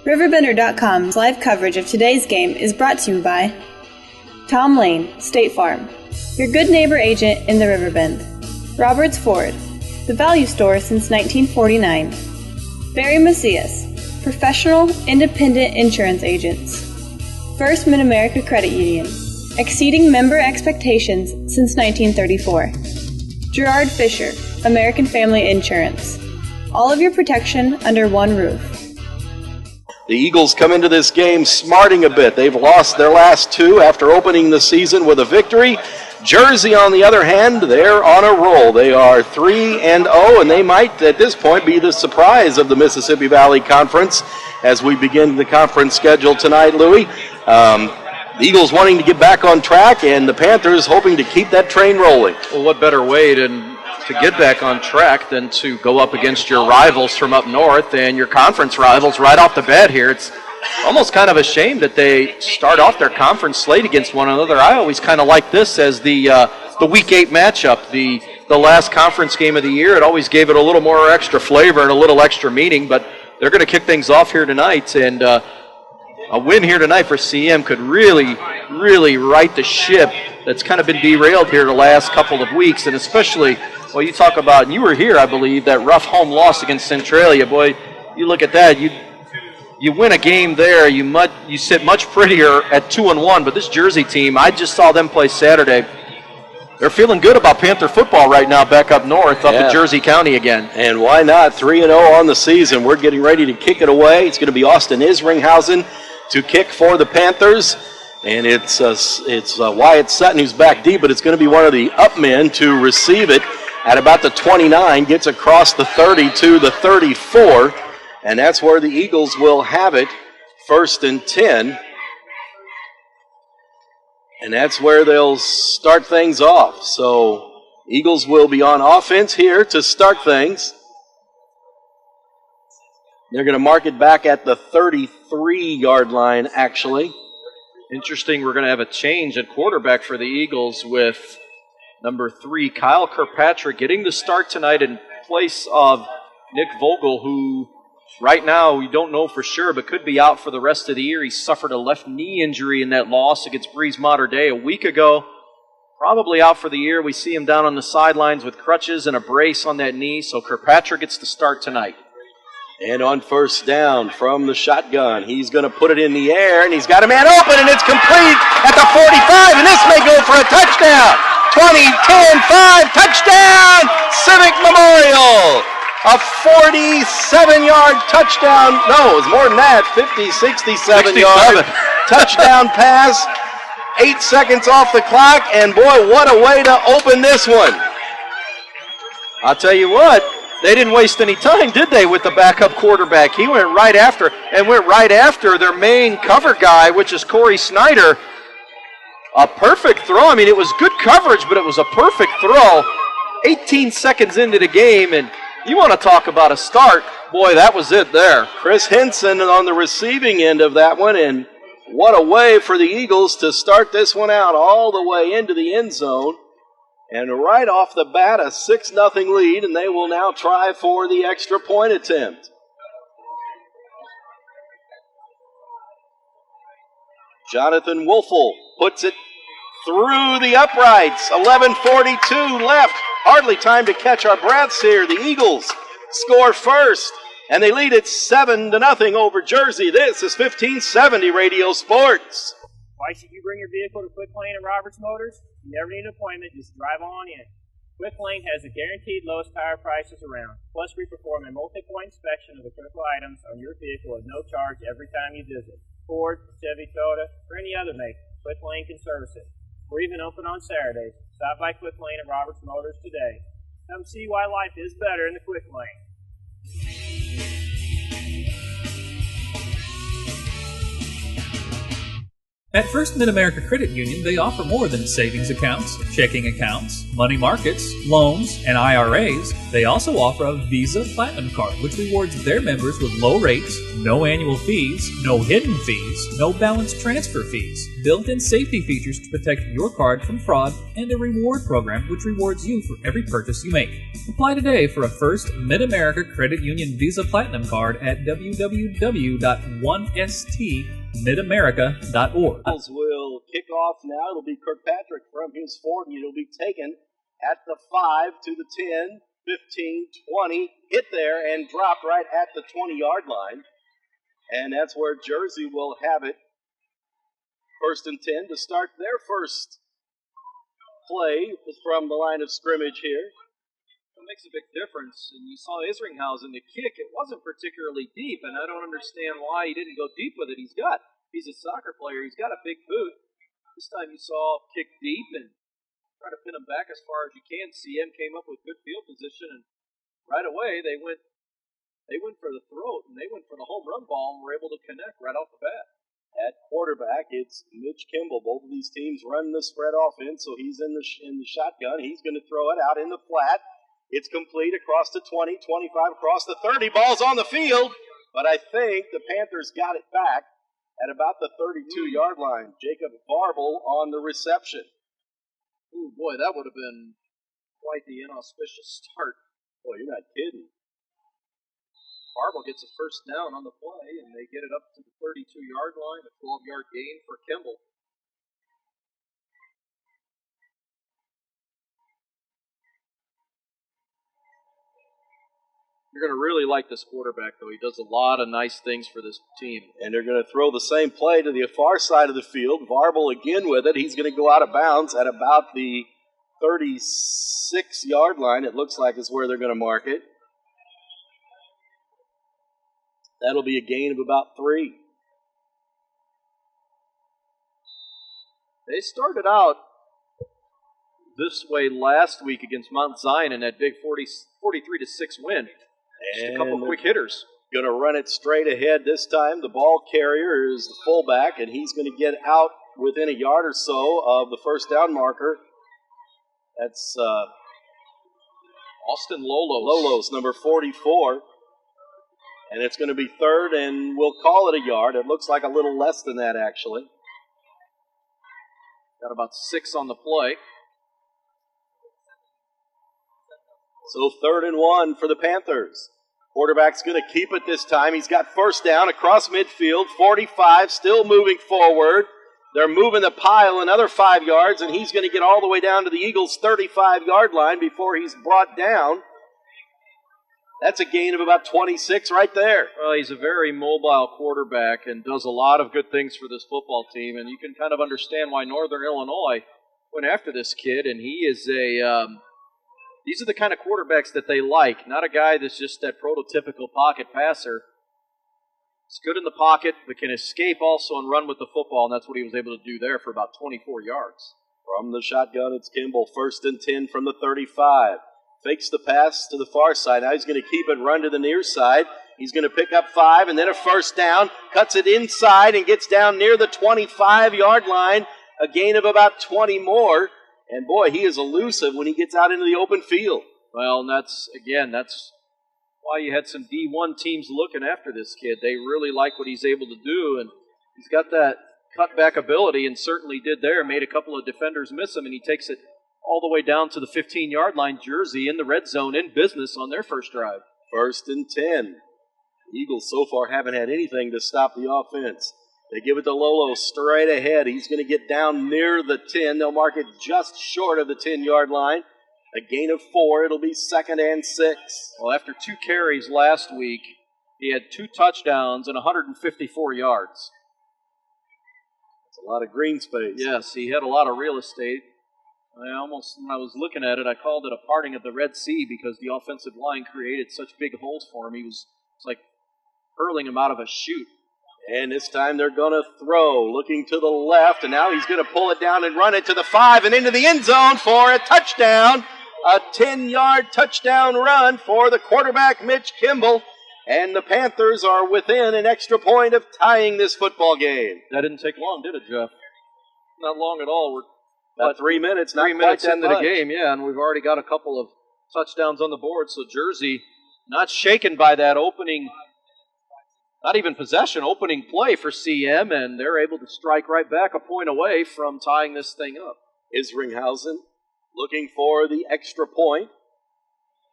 RiverBender.com's live coverage of today's game is brought to you by Tom Lane, State Farm, your good neighbor agent in the Riverbend. Roberts Ford, the value store since 1949. Barry Macias, professional, independent insurance agents. First Mid-America Credit Union, exceeding member expectations since 1934. Gerard Fisher, American Family Insurance. All of your protection under one roof. The Eagles come into this game smarting a bit. They've lost their last two after opening the season with a victory. Jersey, on the other hand, they're on a roll. They are 3-0, and they might, at this point, be the surprise of the Mississippi Valley Conference as we begin the conference schedule tonight, Louie. The Eagles wanting to get back on track, and the Panthers hoping to keep that train rolling. Well, what better way to get back on track than to go up against your rivals from up north and your conference rivals right off the bat here. It's almost kind of a shame that they start off their conference slate against one another. I always kind of like this as the Week 8 matchup, the last conference game of the year. It always gave it a little more extra flavor and a little extra meaning, but they're going to kick things off here tonight, and a win here tonight for CM could really, really right the ship that's kind of been derailed here the last couple of weeks, and especially, well, you talk about, and you were here, I believe, that rough home loss against Centralia. Boy, you look at that, you win a game there, you sit much prettier at 2-1, but this Jersey team, I just saw them play Saturday. They're feeling good about Panther football right now back up north, up in Jersey County again. And why not? 3-0 on the season. We're getting ready to kick it away. It's going to be Austin Isringhausen to kick for the Panthers. And it's Wyatt Sutton who's back deep, but it's going to be one of the up men to receive it at about the 29, gets across the 30 to the 34, and that's where the Eagles will have it, 1st and 10. And that's where they'll start things off. So Eagles will be on offense here to start things. They're going to mark it back at the 33-yard line, actually. Interesting, we're going to have a change at quarterback for the Eagles with number 3, Kyle Kirkpatrick, getting the start tonight in place of Nick Vogel, who right now we don't know for sure, but could be out for the rest of the year. He suffered a left knee injury in that loss against Breeze Mater Dei a week ago. Probably out for the year. We see him down on the sidelines with crutches and a brace on that knee, so Kirkpatrick gets the start tonight. And on 1st down from the shotgun, he's going to put it in the air, and he's got a man open, and it's complete at the 45, and this may go for a touchdown. 20, 10, 5, touchdown, Civic Memorial. A 47-yard touchdown. No, it was more than that, 67-yard touchdown pass. 8 seconds off the clock, and boy, what a way to open this one. I'll tell you what, they didn't waste any time, did they, with the backup quarterback? He went right after their main cover guy, which is Corey Snyder. A perfect throw. I mean, it was good coverage, but it was a perfect throw. 18 seconds into the game, and you want to talk about a start. Boy, that was it there. Chris Henson on the receiving end of that one, and what a way for the Eagles to start this one out all the way into the end zone. And right off the bat, a 6-0 lead, and they will now try for the extra point attempt. Jonathan Wolfel puts it through the uprights. 11:42 left. Hardly time to catch our breaths here. The Eagles score first, and they lead it 7-0 over Jersey. This is 1570 Radio Sports. Why should you bring your vehicle to Quick Lane and Roberts Motors? You never need an appointment, just drive on in. Quick Lane has the guaranteed lowest tire prices around. Plus, we perform a multi-point inspection of the critical items on your vehicle at no charge every time you visit. Ford, Chevy, Toyota, or any other make, Quick Lane can service it. We're even open on Saturdays. Stop by Quick Lane at Roberts Motors today. Come see why life is better in the Quick Lane. At First Mid-America Credit Union, they offer more than savings accounts, checking accounts, money markets, loans, and IRAs. They also offer a Visa Platinum Card, which rewards their members with low rates, no annual fees, no hidden fees, no balance transfer fees, built-in safety features to protect your card from fraud, and a reward program which rewards you for every purchase you make. Apply today for a First Mid-America Credit Union Visa Platinum Card at www.1stmidamerica.org. Will kick off now. It'll be Kirkpatrick from his 40. It'll be taken at the 5 to the 10, 15, 20, hit there and dropped right at the 20-yard line. And that's where Jersey will have it. 1st and 10 to start their first play from the line of scrimmage here. It makes a big difference. And you saw Isringhausen, the kick, it wasn't particularly deep, and I don't understand why he didn't go deep with it. He's a soccer player. He's got a big boot. This time you saw kick deep and try to pin him back as far as you can. CM came up with good field position, and right away they went for the throat, and they went for the home run ball and were able to connect right off the bat. At quarterback, it's Mitch Kimball. Both of these teams run the spread offense, so he's in the shotgun. He's going to throw it out in the flat. It's complete across the 20, 25, across the 30. Ball's on the field, but I think the Panthers got it back at about the 32-yard line. Jacob Barble on the reception. Oh, boy, that would have been quite the inauspicious start. Boy, you're not kidding. Barble gets a first down on the play, and they get it up to the 32-yard line, a 12-yard gain for Kimball. You're going to really like this quarterback, though. He does a lot of nice things for this team. And they're going to throw the same play to the far side of the field. Varble again with it. He's going to go out of bounds at about the 36-yard line. It looks like is where they're going to mark it. That'll be a gain of about 3. They started out this way last week against Mount Zion in that big 43-6 win. Just a couple quick hitters. Going to run it straight ahead this time. The ball carrier is the fullback, and he's going to get out within a yard or so of the first down marker. That's Austin Lolos. Lolos, number 44. And it's going to be 3rd, and we'll call it a yard. It looks like a little less than that, actually. Got about 6 on the play. So 3rd and 1 for the Panthers. Quarterback's going to keep it this time. He's got first down across midfield, 45, still moving forward. They're moving the pile another 5 yards, and he's going to get all the way down to the Eagles' 35-yard line before he's brought down. That's a gain of about 26 right there. Well, he's a very mobile quarterback and does a lot of good things for this football team, and you can kind of understand why Northern Illinois went after this kid, and he is these are the kind of quarterbacks that they like, not a guy that's just that prototypical pocket passer. He's good in the pocket, but can escape also and run with the football, and that's what he was able to do there for about 24 yards. From the shotgun, it's Kimball, 1st and 10 from the 35. Fakes the pass to the far side. Now he's going to keep it, run to the near side. He's going to pick up 5 and then a first down. Cuts it inside and gets down near the 25-yard line. A gain of about 20 more. And boy, he is elusive when he gets out into the open field. Well, and that's why you had some D1 teams looking after this kid. They really like what he's able to do, and he's got that cutback ability and certainly did there. Made a couple of defenders miss him, and he takes it all the way down to the 15-yard line. Jersey in the red zone in business on their first drive. 1st and 10. The Eagles so far haven't had anything to stop the offense. They give it to Lolo straight ahead. He's going to get down near the 10. They'll mark it just short of the 10-yard line. A gain of 4. It'll be 2nd and 6. Well, after 2 carries last week, he had 2 touchdowns and 154 yards. That's a lot of green space. Yes, he had a lot of real estate. When I was looking at it, I called it a parting of the Red Sea because the offensive line created such big holes for him. It's like hurling him out of a chute. And this time they're going to throw, looking to the left, and now he's going to pull it down and run it to the 5 and into the end zone for a touchdown. A 10-yard touchdown run for the quarterback, Mitch Kimball. And the Panthers are within an extra point of tying this football game. That didn't take long, did it, Jeff? Not long at all. We're about 3 minutes. 3 minutes into the game, yeah, and we've already got a couple of touchdowns on the board. So Jersey not shaken by that opening, not even possession, opening play for CM, and they're able to strike right back a point away from tying this thing up. Isringhausen looking for the extra point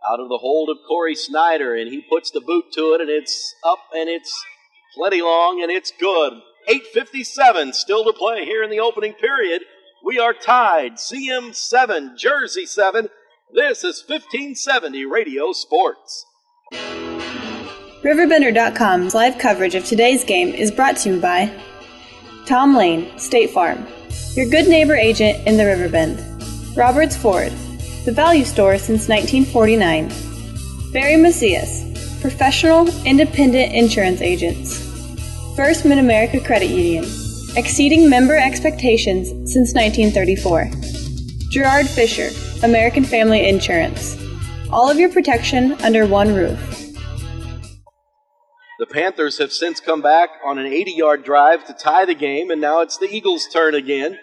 out of the hold of Corey Snyder, and he puts the boot to it, and it's up, and it's plenty long, and it's good. 8:57 still to play here in the opening period. We are tied. CM 7, Jersey 7. This is 1570 Radio Sports. RiverBender.com's live coverage of today's game is brought to you by Tom Lane, State Farm, your good neighbor agent in the Riverbend. Roberts Ford, the value store since 1949. Barry Macias, professional, independent insurance agents. First Mid-America Credit Union, exceeding member expectations since 1934. Gerard Fisher, American Family Insurance. All of your protection under one roof. The Panthers have since come back on an 80-yard drive to tie the game, and now it's the Eagles' turn again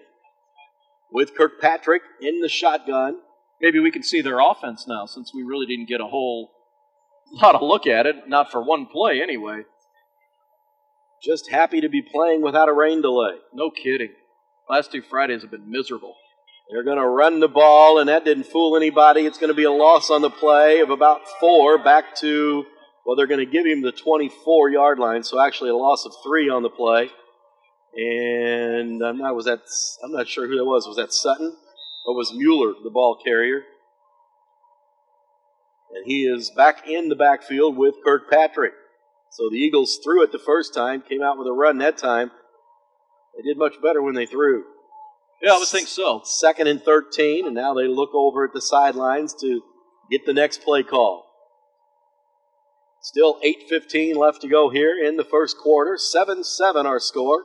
with Kirkpatrick in the shotgun. Maybe we can see their offense now, since we really didn't get a whole lot of look at it, not for one play anyway. Just happy to be playing without a rain delay. No kidding. Last 2 Fridays have been miserable. They're going to run the ball, and that didn't fool anybody. It's going to be a loss on the play of about 4 back to, well, they're going to give him the 24-yard line, so actually a loss of 3 on the play. And I'm not sure who that was. Was that Sutton? Or was Mueller the ball carrier? And he is back in the backfield with Kirkpatrick. So the Eagles threw it the first time, came out with a run that time. They did much better when they threw. Yeah, I would think so. 2nd and 13, and now they look over at the sidelines to get the next play call. Still 8:15 left to go here in the first quarter. 7-7 our score.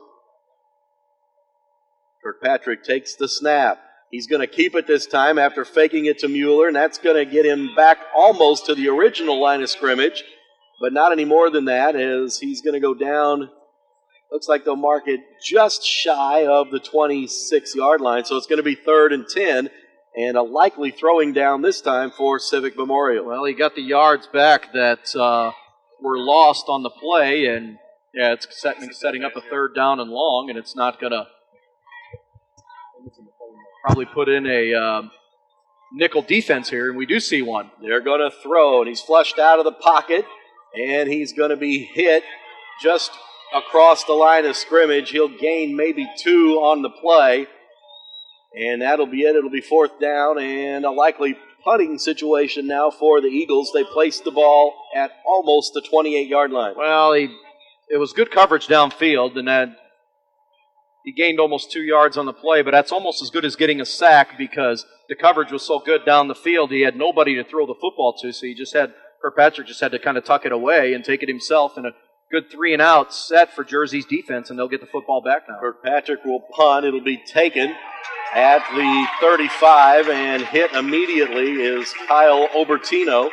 Kirkpatrick takes the snap. He's going to keep it this time after faking it to Mueller, and that's going to get him back almost to the original line of scrimmage, but not any more than that, as he's going to go down. Looks like they'll mark it just shy of the 26-yard line, so it's going to be 3rd and 10, and a likely throwing down this time for Civic Memorial. Well, he got the yards back that were lost on the play, and yeah, it's setting up a 3rd down and long, and it's not going to probably put in a nickel defense here, and we do see one. They're going to throw, and he's flushed out of the pocket, and he's going to be hit just across the line of scrimmage. He'll gain maybe 2 on the play, and that'll be it. It'll be 4th down and a likely punting situation now for the Eagles. They placed the ball at almost the 28-yard line. Well, it was good coverage downfield, and that he gained almost 2 yards on the play, but that's almost as good as getting a sack because the coverage was so good down the field. He had nobody to throw the football to, so Kirkpatrick just had to kind of tuck it away and take it himself, and a good 3-and-out set for Jersey's defense, and they'll get the football back now. Kirkpatrick will punt. It'll be taken at the 35, and hit immediately is Kyle Obertino.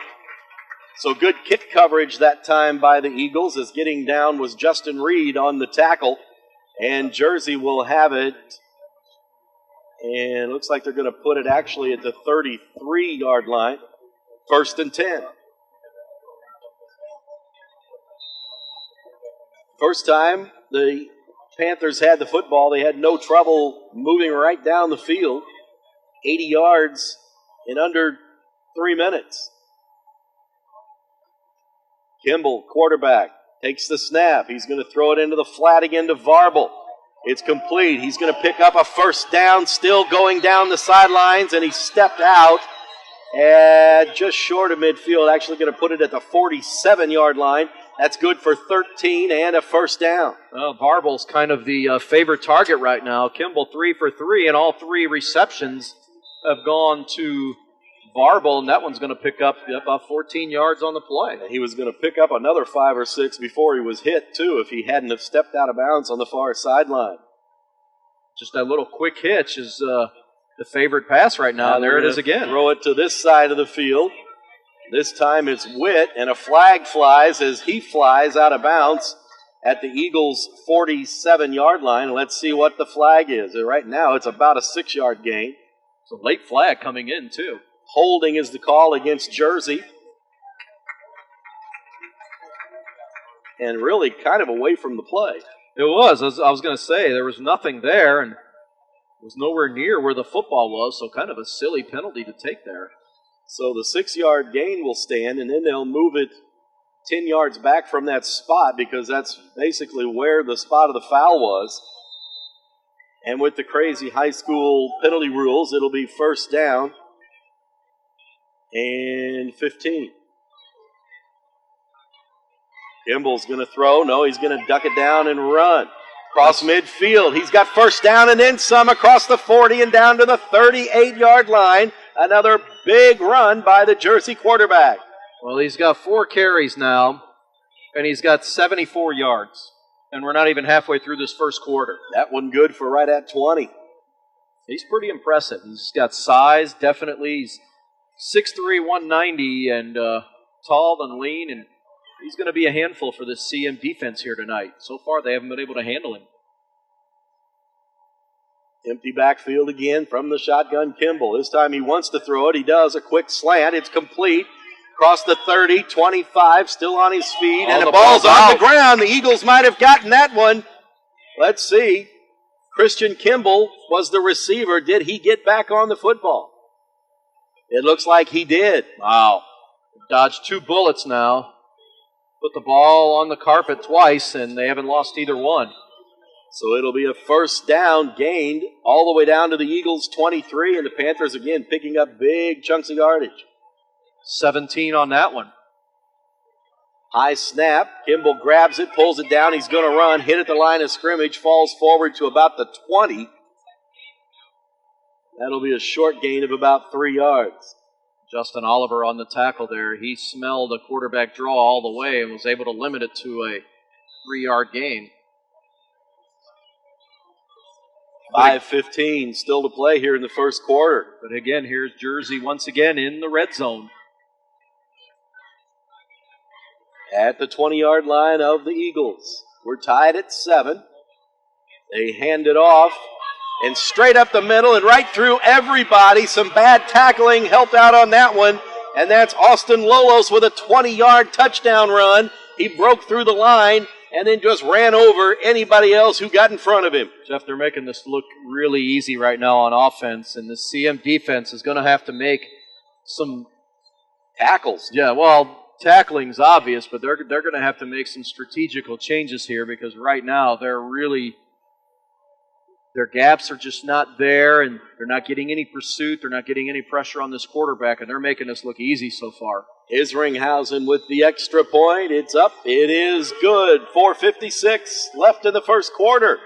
So good kick coverage that time by the Eagles, as getting down was Justin Reed on the tackle. And Jersey will have it, and it looks like they're going to put it actually at the 33-yard line. 1st and 10. First time the Panthers had the football, they had no trouble moving right down the field. 80 yards in under 3 minutes. Kimball, quarterback, takes the snap. He's going to throw it into the flat again to Varble. It's complete. He's going to pick up a 1st down, still going down the sidelines, and he stepped out at just short of midfield, actually going to put it at the 47-yard line. That's good for 13 and a 1st down. Well, Varble's kind of the favorite target right now. Kimball 3 for 3, and all 3 receptions have gone to Varble, and that one's going to pick up about 14 yards on the play. And he was going to pick up another 5 or 6 before he was hit, too, if he hadn't have stepped out of bounds on the far sideline. Just that little quick hitch is the favorite pass right now. There it is again. Throw it to this side of the field. This time it's Witt, and a flag flies as he flies out of bounds at the Eagles' 47-yard line. Let's see what the flag is. Right now, it's about a 6-yard gain. It's a late flag coming in, too. Holding is the call against Jersey. And really kind of away from the play. It was. I was going to say, there was nothing there, and it was nowhere near where the football was, so kind of a silly penalty to take there. So the 6-yard gain will stand, and then they'll move it 10 yards back from that spot because that's basically where the spot of the foul was. And with the crazy high school penalty rules, it'll be first down and 15. Kimball's going to throw. No, he's going to duck it down and run. Across midfield. He's got first down and then some across the 40 and down to the 38-yard line. Another big run by the Jersey quarterback. Well, he's got 4 carries now, and he's got 74 yards. And we're not even halfway through this first quarter. That one good for right at 20. He's pretty impressive. He's got size, definitely. He's 6'3", 190, and tall and lean, and he's going to be a handful for this CM defense here tonight. So far, they haven't been able to handle him. Empty backfield again from the shotgun Kimball. This time he wants to throw it. He does. A quick slant. It's complete. Across the 30, 25, still on his feet. And the ball's on the ground. The Eagles might have gotten that one. Let's see. Christian Kimball was the receiver. Did he get back on the football? It looks like he did. Wow. Dodged 2 bullets now. Put the ball on the carpet twice, and they haven't lost either one. So it'll be a first down gained all the way down to the Eagles' 23, and the Panthers again picking up big chunks of yardage. 17 on that one. High snap. Kimball grabs it, pulls it down. He's going to run, hit at the line of scrimmage, falls forward to about the 20. That'll be a short gain of about 3 yards. Justin Oliver on the tackle there. He smelled a quarterback draw all the way and was able to limit it to a 3-yard gain. 5:15 still to play here in the first quarter. But again, here's Jersey once again in the red zone. At the 20-yard line of the Eagles. We're tied at 7. They hand it off. And straight up the middle and right through everybody. Some bad tackling helped out on that one. And that's Austin Lolos with a 20-yard touchdown run. He broke through the line and then just ran over anybody else who got in front of him. Jeff, they're making this look really easy right now on offense. And the CM defense is going to have to make some tackles. Yeah, well, tackling's obvious, but they're going to have to make some strategical changes here because right now their gaps are just not there, and they're not getting any pursuit. They're not getting any pressure on this quarterback, and they're making this look easy so far. Isringhausen with the extra point. It's up. It is good. 4:56 left in the first quarter.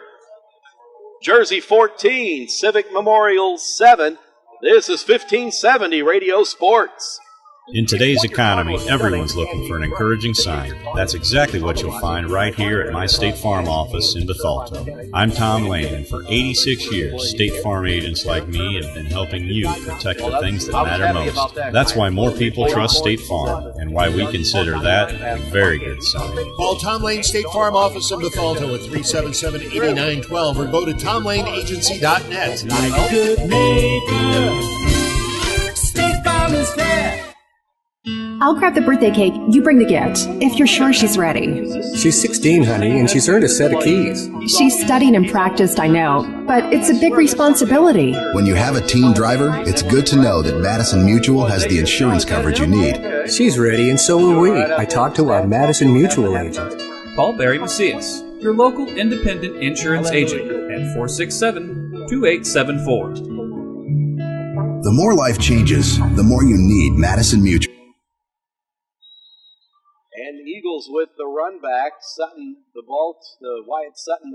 Jersey 14, Civic Memorial 7. This is 1570 Radio Sports. In today's economy, everyone's looking for an encouraging sign. That's exactly what you'll find right here at my State Farm office in Bethalto. I'm Tom Lane, and for 86 years, State Farm agents like me have been helping you protect the things that matter most. That's why more people trust State Farm, and why we consider that a very good sign. Call Tom Lane State Farm office in Bethalto at 377-8912 or go to TomLaneAgency.net. Like a good neighbor, State Farm is there. I'll grab the birthday cake. You bring the gift, if you're sure she's ready. She's 16, honey, and she's earned a set of keys. She's studied and practiced, I know, but it's a big responsibility. When you have a teen driver, it's good to know that Madison Mutual has the insurance coverage you need. She's ready, and so are we. I talked to our Madison Mutual agent. Call Barry Macias, your local independent insurance agent, at 467-2874. The more life changes, the more you need Madison Mutual. And the Eagles with the run back. Wyatt Sutton, the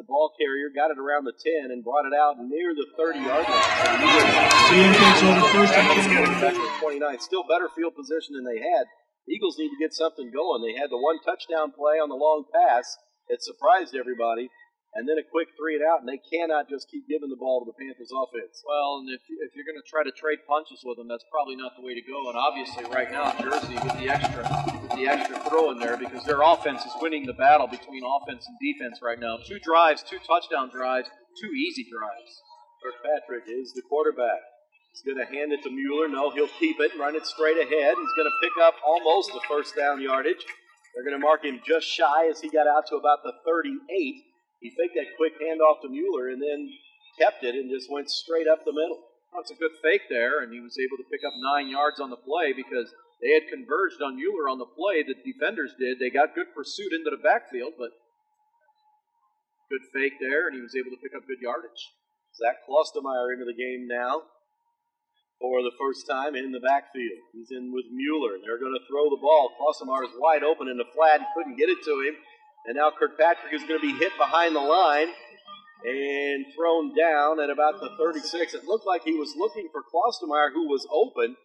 ball carrier, got it around the 10 and brought it out near the 30-yard line. 29. Still better field position than they had. The Eagles need to get something going. They had the one touchdown play on the long pass. It surprised everybody. and then a quick 3-and-out, and they cannot just keep giving the ball to the Panthers offense. Well, and if you're going to try to trade punches with them, that's probably not the way to go. And obviously, right now, Jersey with the extra throw in there, because their offense is winning the battle between offense and defense right now. 2 drives, 2 touchdown drives, 2 easy drives. Kirkpatrick is the quarterback. He's going to hand it to Mueller. No, he'll keep it and run it straight ahead. He's going to pick up almost the first down yardage. They're going to mark him just shy as he got out to about the 38. He faked that quick handoff to Mueller and then kept it and just went straight up the middle. That's a good fake there, and he was able to pick up 9 yards on the play because they had converged on Mueller on the play. The defenders did. They got good pursuit into the backfield, but good fake there, and he was able to pick up good yardage. Zach Klostermeyer into the game now for the first time in the backfield. He's in with Mueller. They're going to throw the ball. Klostermeyer is wide open in the flat and couldn't get it to him. And now Kirkpatrick is going to be hit behind the line and thrown down at about the 36. It looked like he was looking for Klostermeyer, who was open,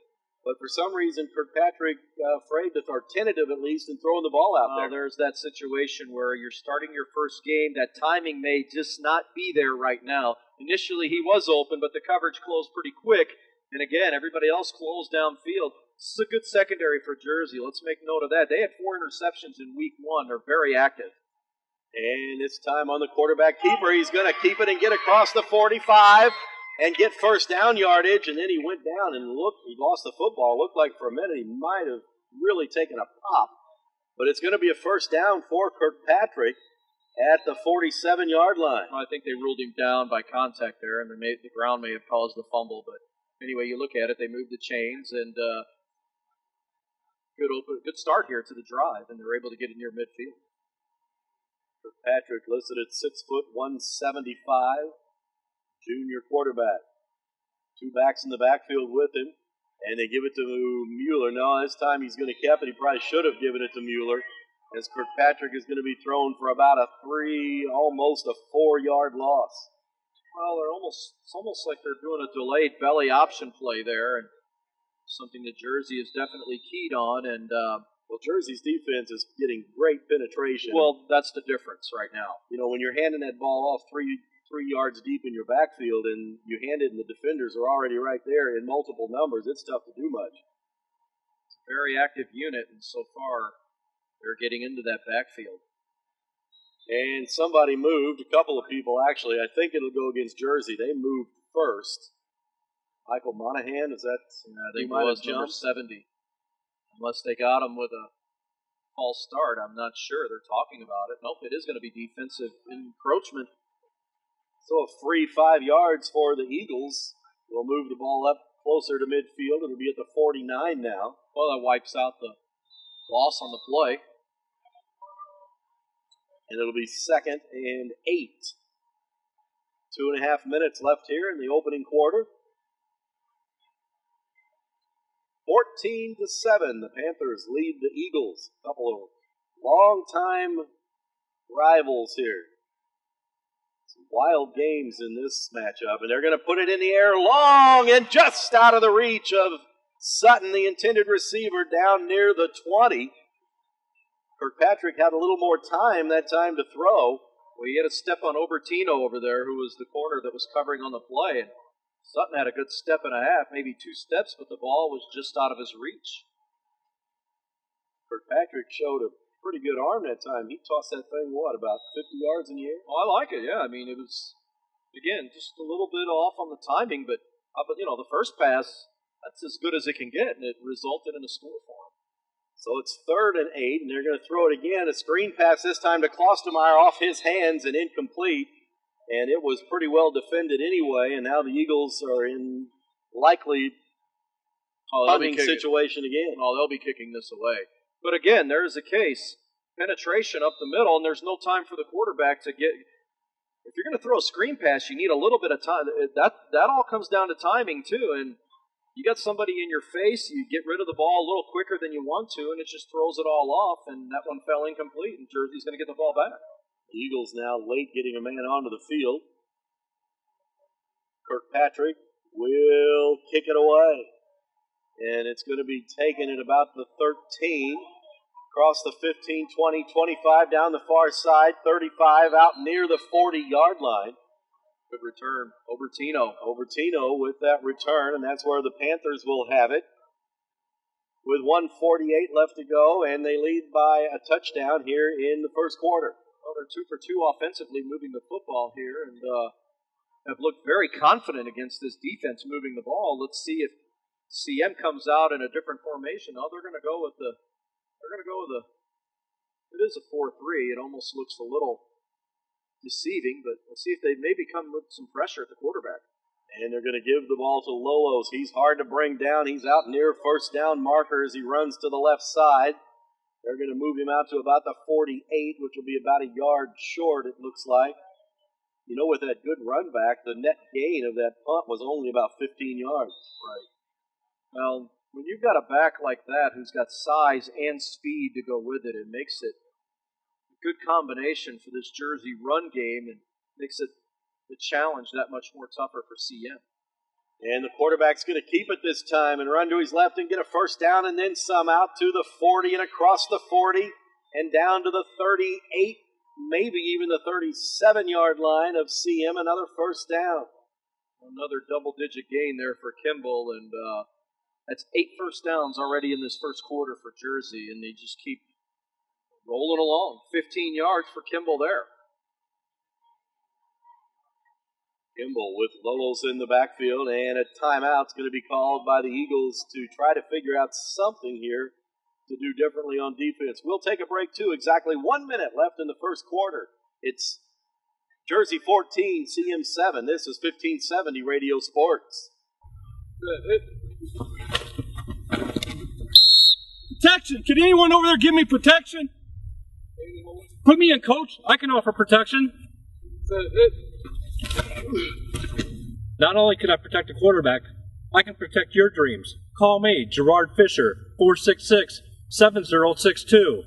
but for some reason Kirkpatrick afraid to throw, tentative at least, and throwing the ball out there. There's that situation where you're starting your first game. That timing may just not be there right now. Initially he was open, but the coverage closed pretty quick. And again, everybody else closed downfield. This is a good secondary for Jersey. Let's make note of that. They had 4 interceptions in week 1. They're very active. And it's time on the quarterback keeper. He's going to keep it and get across the 45 and get first down yardage. And then he went down and he lost the football. Looked like for a minute he might have really taken a pop. But it's going to be a first down for Kirkpatrick at the 47-yard line. Well, I think they ruled him down by contact there, and the ground may have caused the fumble. But anyway, you look at it, they moved the chains, and good start here to the drive, and they're able to get it near midfield. Kirkpatrick listed at 6 foot 175, junior quarterback. 2 backs in the backfield with him, and they give it to Mueller. No, this time he's going to keep it. He probably should have given it to Mueller, as Kirkpatrick is going to be thrown for about almost a 4-yard loss. Well, it's almost like they're doing a delayed belly option play there, and something that Jersey is definitely keyed on. And Jersey's defense is getting great penetration. Well, that's the difference right now. You know, when you're handing that ball off 3 yards deep in your backfield, and you hand it, and the defenders are already right there in multiple numbers, it's tough to do much. It's a very active unit, and so far they're getting into that backfield. And somebody moved, a couple of people actually. I think it'll go against Jersey. They moved first. Michael Monahan, is that? I think it was number 70. Unless they got him with a false start, I'm not sure. They're talking about it. Nope, it is going to be defensive encroachment. So a free 5 yards for the Eagles. We'll move the ball up closer to midfield. It'll be at the 49 now. Well, that wipes out the loss on the play. And it'll be 2nd and 8. 2.5 minutes left here in the opening quarter. 14-7, the Panthers lead the Eagles. A couple of long-time rivals here. Some wild games in this matchup, and they're going to put it in the air long and just out of the reach of Sutton, the intended receiver, down near the 20. Kirkpatrick had a little more time that time to throw. Well, he had a step on Obertino over there, who was the corner that was covering on the play, and Sutton had a good step and a half, maybe 2 steps, but the ball was just out of his reach. Kirkpatrick showed a pretty good arm that time. He tossed that thing, about 50 yards in the air? Well, I like it, yeah. I mean, it was, again, just a little bit off on the timing, but the first pass, that's as good as it can get, and it resulted in a score for him. So it's 3rd and 8, and they're going to throw it again. A screen pass this time to Klostermeyer off his hands and incomplete. And it was pretty well defended anyway, and now the Eagles are in likely punting situation again. Oh, they'll be kicking this away. But again, there is a case. Penetration up the middle, and there's no time for the quarterback to get. If you're going to throw a screen pass, you need a little bit of time. That all comes down to timing, too. And you got somebody in your face, you get rid of the ball a little quicker than you want to, and it just throws it all off, and that one fell incomplete, and Jersey's going to get the ball back. The Eagles now late getting a man onto the field. Kirkpatrick will kick it away. And it's going to be taken at about the 13. Across the 15, 20, 25, down the far side, 35, out near the 40-yard line. Good return. Obertino with that return, and that's where the Panthers will have it. With 1:48 left to go, and they lead by a touchdown here in the first quarter. Well, they're 2 for 2 offensively moving the football here, and have looked very confident against this defense moving the ball. Let's see if CM comes out in a different formation. Oh, they're going to go with the. It is a 4-3. It almost looks a little deceiving, but let's see if they maybe come with some pressure at the quarterback. And they're going to give the ball to Lolos. He's hard to bring down. He's out near first down marker as he runs to the left side. They're going to move him out to about the 48, which will be about a yard short, it looks like. You know, with that good run back, the net gain of that punt was only about 15 yards. Right. Well, when you've got a back like that who's got size and speed to go with it, it makes it a good combination for this Jersey run game and makes it the challenge that much more tougher for CM. And the quarterback's going to keep it this time and run to his left and get a first down and then some out to the 40 and across the 40 and down to the 38, maybe even the 37-yard line of CM, another first down. Another double-digit gain there for Kimball, and that's 8 first downs already in this first quarter for Jersey, and they just keep rolling along. 15 yards for Kimball there. Kimball with Lolos in the backfield, and a timeout's going to be called by the Eagles to try to figure out something here to do differently on defense. We'll take a break, too. Exactly 1 minute left in the first quarter. It's Jersey 14, CM 7. This is 1570 Radio Sports. Protection! Can anyone over there give me protection? Put me in, coach. I can offer protection. Not only can I protect a quarterback, I can protect your dreams. Call me, Gerard Fisher, 466-7062.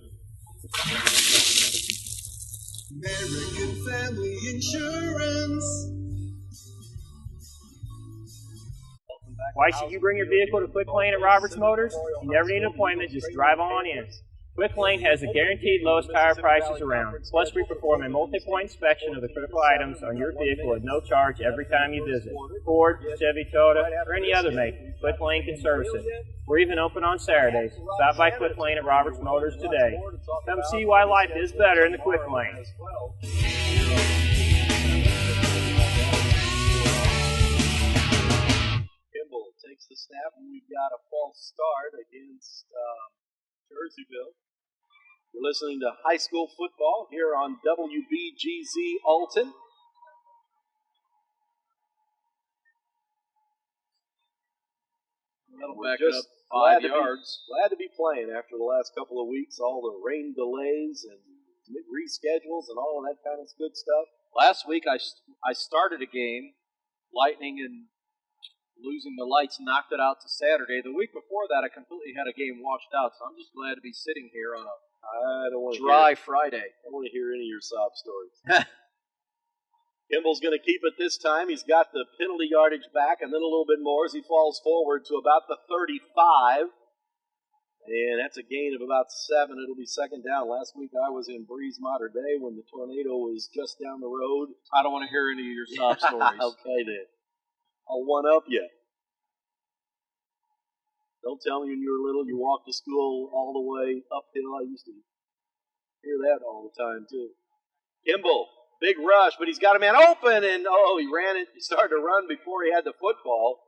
American Family Insurance. Why should you bring your vehicle to Quick Lane at Roberts Motors? You never need an appointment, just drive on in. Quick Lane has the guaranteed lowest tire prices around. Plus, we perform a multi-point inspection of the critical items on your vehicle at no charge every time you visit. Ford, Chevy, Toyota, or any other make, Quick Lane can service it. We're even open on Saturdays. Stop by Quick Lane at Roberts Motors today. Come see why life is better in the Quick Lane. Kimball takes the snap, and we've got a false start against Jerseyville. You're listening to high school football here on WBGZ Alton. We're just glad to be playing after the last couple of weeks, all the rain delays and reschedules and all of that kind of good stuff. Last week I started a game, Lightning and losing the lights knocked it out to Saturday. The week before that, I completely had a game washed out, so I'm just glad to be sitting here on a dry Friday. I don't want to hear any of your sob stories. Kimball's going to keep it this time. He's got the penalty yardage back and then a little bit more as he falls forward to about the 35. And that's a gain of about 7. It'll be second down. Last week I was in Breeze Mater Dei when the tornado was just down the road. I don't want to hear any of your sob stories. Okay, then. I'll one-up you. Don't tell me when you were little you walked to school all the way uphill. I used to hear that all the time, too. Kimball, big rush, but he's got a man open, and he ran it. He started to run before he had the football.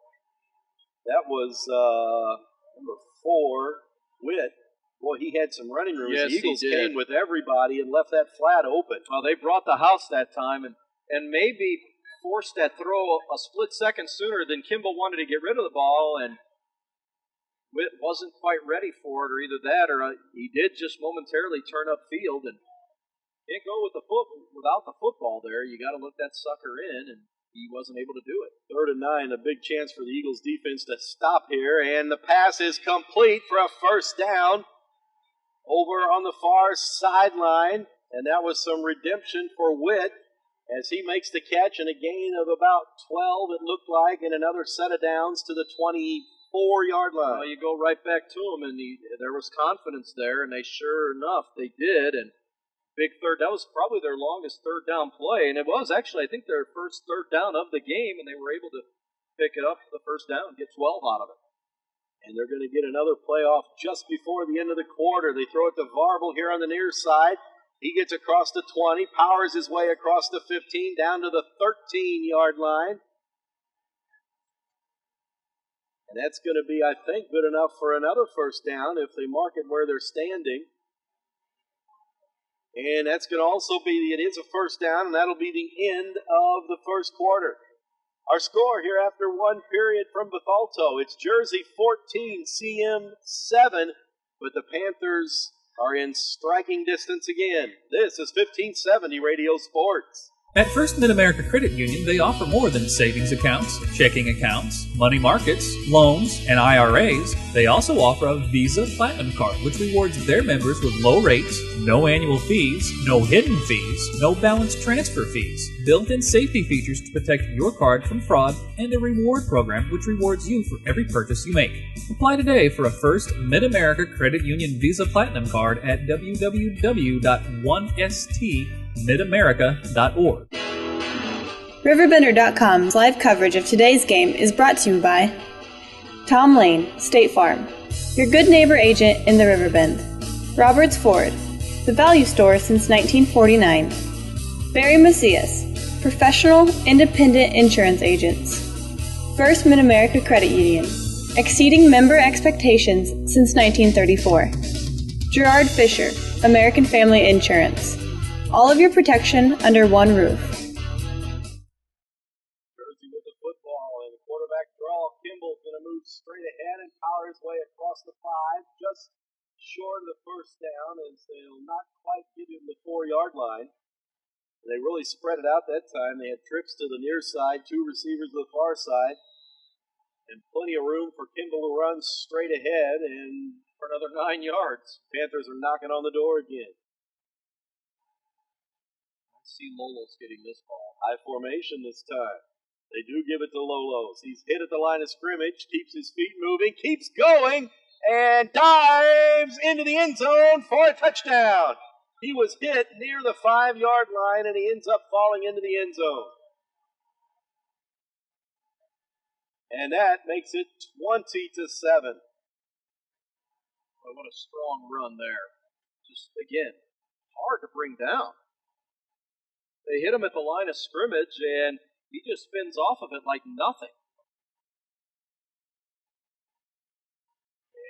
That was number 4, Witt. Boy, he had some running room. Yes, the Eagles came with everybody and left that flat open. Well, they brought the house that time, and maybe forced that throw a split second sooner than Kimball wanted to get rid of the ball, and Witt wasn't quite ready for it, or either that, or he did just momentarily turn upfield, and can't go without the football there. You got to look that sucker in, and he wasn't able to do it. 3rd and 9, a big chance for the Eagles defense to stop here, and the pass is complete for a first down over on the far sideline, and that was some redemption for Witt as he makes the catch and a gain of about 12, it looked like, and another set of downs to the 25 4-yard line. Well, you go right back to them, and there was confidence there, and they sure enough, they did. And big third, that was probably their longest third down play, and it was actually, I think, their first third down of the game, and they were able to pick it up the first down, get 12 out of it. And they're going to get another playoff just before the end of the quarter. They throw it to Varble here on the near side. He gets across the 20, powers his way across the 15, down to the 13-yard line. And that's going to be, I think, good enough for another first down if they mark it where they're standing. And that's going to also be, it is a first down, and that'll be the end of the first quarter. Our score here after one period from Bethalto, it's Jersey 14, CM 7, but the Panthers are in striking distance again. This is 1570 Radio Sports. At First Mid-America Credit Union, they offer more than savings accounts, checking accounts, money markets, loans, and IRAs. They also offer a Visa Platinum Card, which rewards their members with low rates, no annual fees, no hidden fees, no balance transfer fees, built-in safety features to protect your card from fraud, and a reward program which rewards you for every purchase you make. Apply today for a First Mid-America Credit Union Visa Platinum Card at www.1stmidamerica.org. RiverBender.com's live coverage of today's game is brought to you by Tom Lane, State Farm, your good neighbor agent in the Riverbend. Roberts Ford, the value store since 1949. Barry Macias, professional, independent insurance agents. First Mid-America Credit Union, exceeding member expectations since 1934. Gerard Fisher, American Family Insurance. All of your protection under one roof. Jersey with the football and the quarterback draw. Kimball's going to move straight ahead and power his way across the 5, just short of the first down, as they'll not quite give him the 4-yard line. They really spread it out that time. They had trips to the near side, 2 receivers to the far side, and plenty of room for Kimball to run straight ahead and for another 9 yards. Panthers are knocking on the door again. See Lolo's getting this ball. High formation this time. They do give it to Lolo's. He's hit at the line of scrimmage, keeps his feet moving, keeps going, and dives into the end zone for a touchdown. He was hit near the 5-yard line, and he ends up falling into the end zone. And that makes it 20-7. Well, what a strong run there. Just, again, hard to bring down. They hit him at the line of scrimmage, and he just spins off of it like nothing.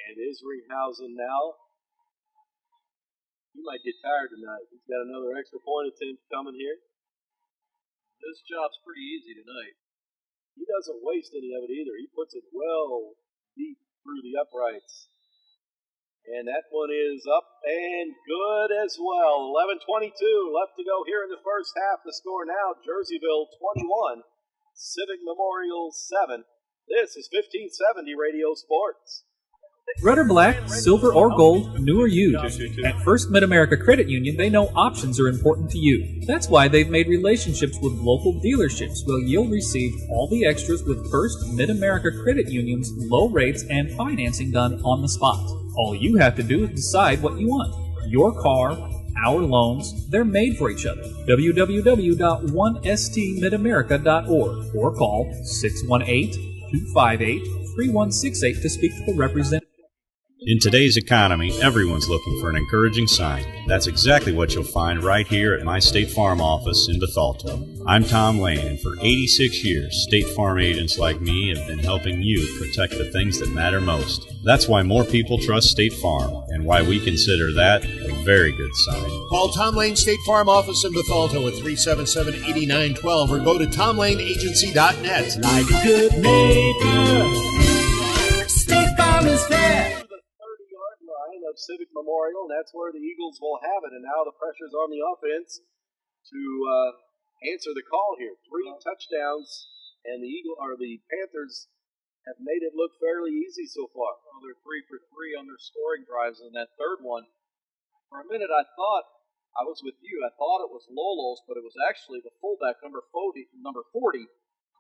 And Isringhausen now, he might get tired tonight. He's got another extra point attempt coming here. This job's pretty easy tonight. He doesn't waste any of it either. He puts it well deep through the uprights. And that one is up and good as well. 11:22 left to go here in the first half. The score now, Jerseyville 21, Civic Memorial 7. This is 1570 Radio Sports. Red or black, silver or gold, new or used. At First Mid-America Credit Union, they know options are important to you. That's why they've made relationships with local dealerships where you'll receive all the extras with First Mid-America Credit Union's low rates and financing done on the spot. All you have to do is decide what you want. Your car, our loans, they're made for each other. www.1stmidamerica.org or call 618-258-3168 to speak to the representative. In today's economy, everyone's looking for an encouraging sign. That's exactly what you'll find right here at my State Farm office in Bethalto. I'm Tom Lane, and for 86 years, State Farm agents like me have been helping you protect the things that matter most. That's why more people trust State Farm, and why we consider that a very good sign. Call Tom Lane State Farm office in Bethalto at 377-8912 or go to tomlaneagency.net. Like a good neighbor, State Farm is there. Of Civic Memorial, and that's where the Eagles will have it. And now the pressure's on the offense to answer the call here. 3 touchdowns, and the Panthers have made it look fairly easy so far. Well, they're 3 for 3 on their scoring drives, and that third one, for a minute I thought, I was with you, I thought it was Lolo's, but it was actually the fullback, number 40,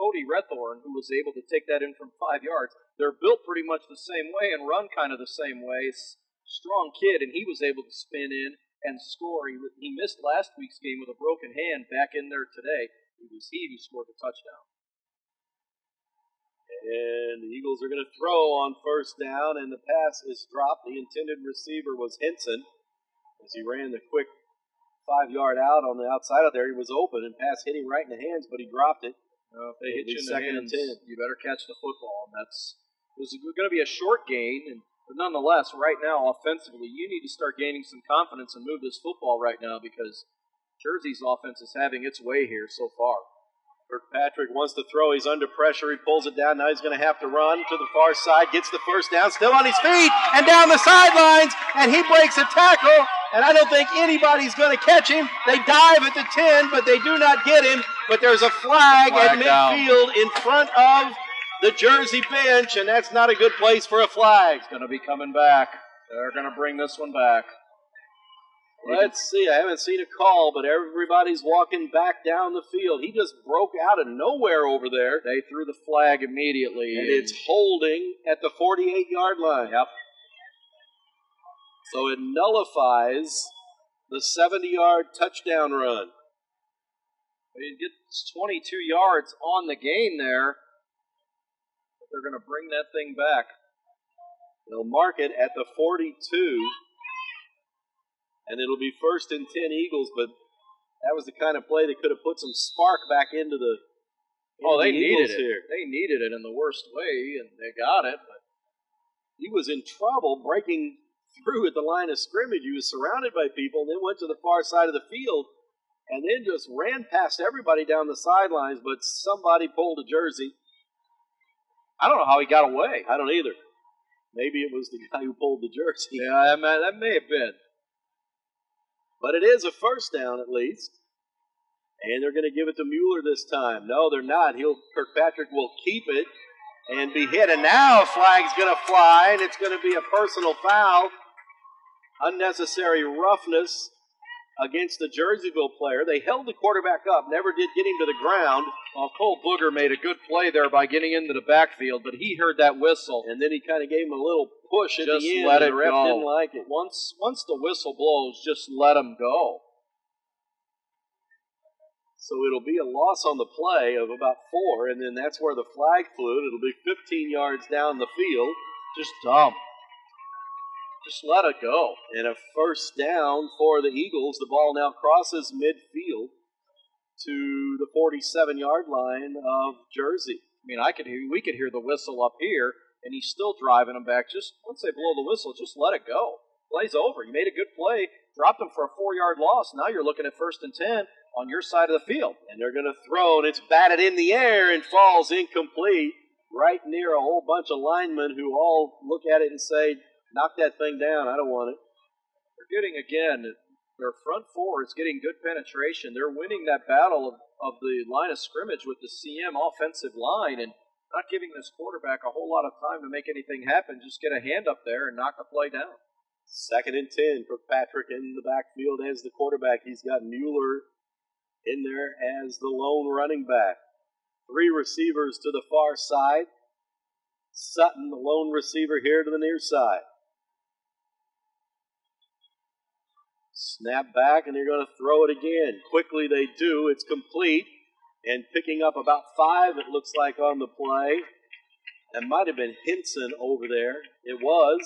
Cody Rethorn, who was able to take that in from 5 yards. They're built pretty much the same way and run kind of the same way. Strong kid, and he was able to spin in and score. He missed last week's game with a broken hand. Back in there today. It was he who scored the touchdown. And the Eagles are going to throw on first down, and the pass is dropped. The intended receiver was Henson. As he ran the quick 5-yard out on the outside of there, he was open, and pass hit him right in the hands, but he dropped it. If they hit you in the second hands, and 10. you better catch the football. And it was going to be a short gain, but nonetheless, right now, offensively, you need to start gaining some confidence and move this football right now because Jersey's offense is having its way here so far. Kirkpatrick wants to throw. He's under pressure. He pulls it down. Now he's going to have to run to the far side. Gets the first down. Still on his feet and down the sidelines. And he breaks a tackle. And I don't think anybody's going to catch him. They dive at the 10, but they do not get him. But there's a flag at midfield in front of the Jersey bench. And that's not a good place for a flag. It's going to be coming back. They're going to bring this one back. Let's see. I haven't seen a call, but everybody's walking back down the field. He just broke out of nowhere over there. They threw the flag immediately. And it's holding at the 48-yard line. Yep. So it nullifies the 70-yard touchdown run. It gets 22 yards on the gain there. But they're going to bring that thing back. They'll mark it at the 42. And it'll be 1st and 10 Eagles, but that was the kind of play that could have put some spark back into the they needed it here. They needed it in the worst way, and they got it. But he was in trouble breaking through at the line of scrimmage. He was surrounded by people, and then went to the far side of the field, and then just ran past everybody down the sidelines, but somebody pulled a jersey. I don't know how he got away. I don't either. Maybe it was the guy who pulled the jersey. Yeah, that may have been. But it is a first down at least. And they're going to give it to Mueller this time. No, they're not. Kirkpatrick will keep it and be hit. And now a flag's going to fly, and it's going to be a personal foul. Unnecessary roughness against the Jerseyville player. They held the quarterback up, never did get him to the ground. Well, Cole Booger made a good play there by getting into the backfield, but he heard that whistle. And then he kind of gave him a little push at just the end. Let it the ref go. Didn't like it. Once the whistle blows, just let him go. So it'll be a loss on the play of about 4, and then that's where the flag flew. It'll be 15 yards down the field. Just dumb. Just let it go. And a first down for the Eagles. The ball now crosses midfield to the 47-yard line of Jersey. I mean, we could hear the whistle up here, and he's still driving them back. Just once they blow the whistle, just let it go. Play's over. You made a good play, dropped them for a 4-yard loss. Now you're looking at 1st and 10 on your side of the field. And they're going to throw, and it's batted in the air and falls incomplete right near a whole bunch of linemen who all look at it and say, knock that thing down. I don't want it. They're getting, again, their front four is getting good penetration. They're winning that battle of the line of scrimmage with the CM offensive line and not giving this quarterback a whole lot of time to make anything happen. Just get a hand up there and knock the play down. 2nd and 10 for Patrick in the backfield as the quarterback. He's got Mueller in there as the lone running back. 3 receivers to the far side. Sutton, the lone receiver, here to the near side. Snap back, and they're going to throw it again. Quickly they do. It's complete. And picking up about 5, it looks like, on the play. That might have been Henson over there. It was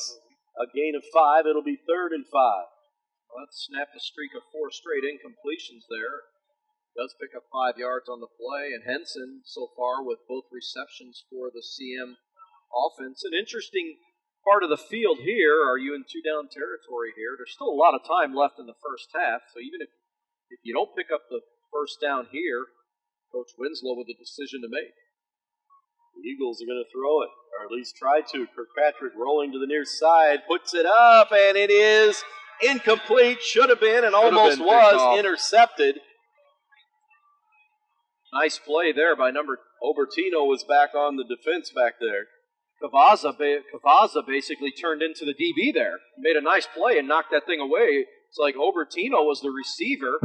a gain of 5. It'll be 3rd and 5. Well, let's snap the streak of 4 straight incompletions there. Does pick up 5 yards on the play. And Henson, so far, with both receptions for the CM offense. An interesting part of the field here. Are you in 2-down territory here? There's still a lot of time left in the first half. So even if you don't pick up the first down here, Coach Winslow with a decision to make. The Eagles are going to throw it, or at least try to. Kirkpatrick rolling to the near side, puts it up, and it is incomplete. Should have been, and almost was intercepted. Nice play there by number. Obertino was back on the defense back there. Cavaza basically turned into the DB there. Made a nice play and knocked that thing away. It's like Obertino was the receiver.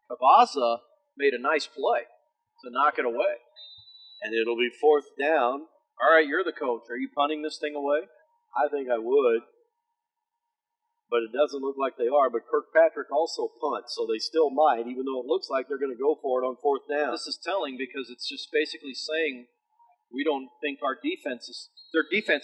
Cavaza made a nice play to knock it away. And it'll be 4th down. All right, you're the coach. Are you punting this thing away? I think I would. But it doesn't look like they are. But Kirkpatrick also punts, so they still might, even though it looks like they're going to go for it on 4th down. This is telling because it's just basically saying we don't think their defense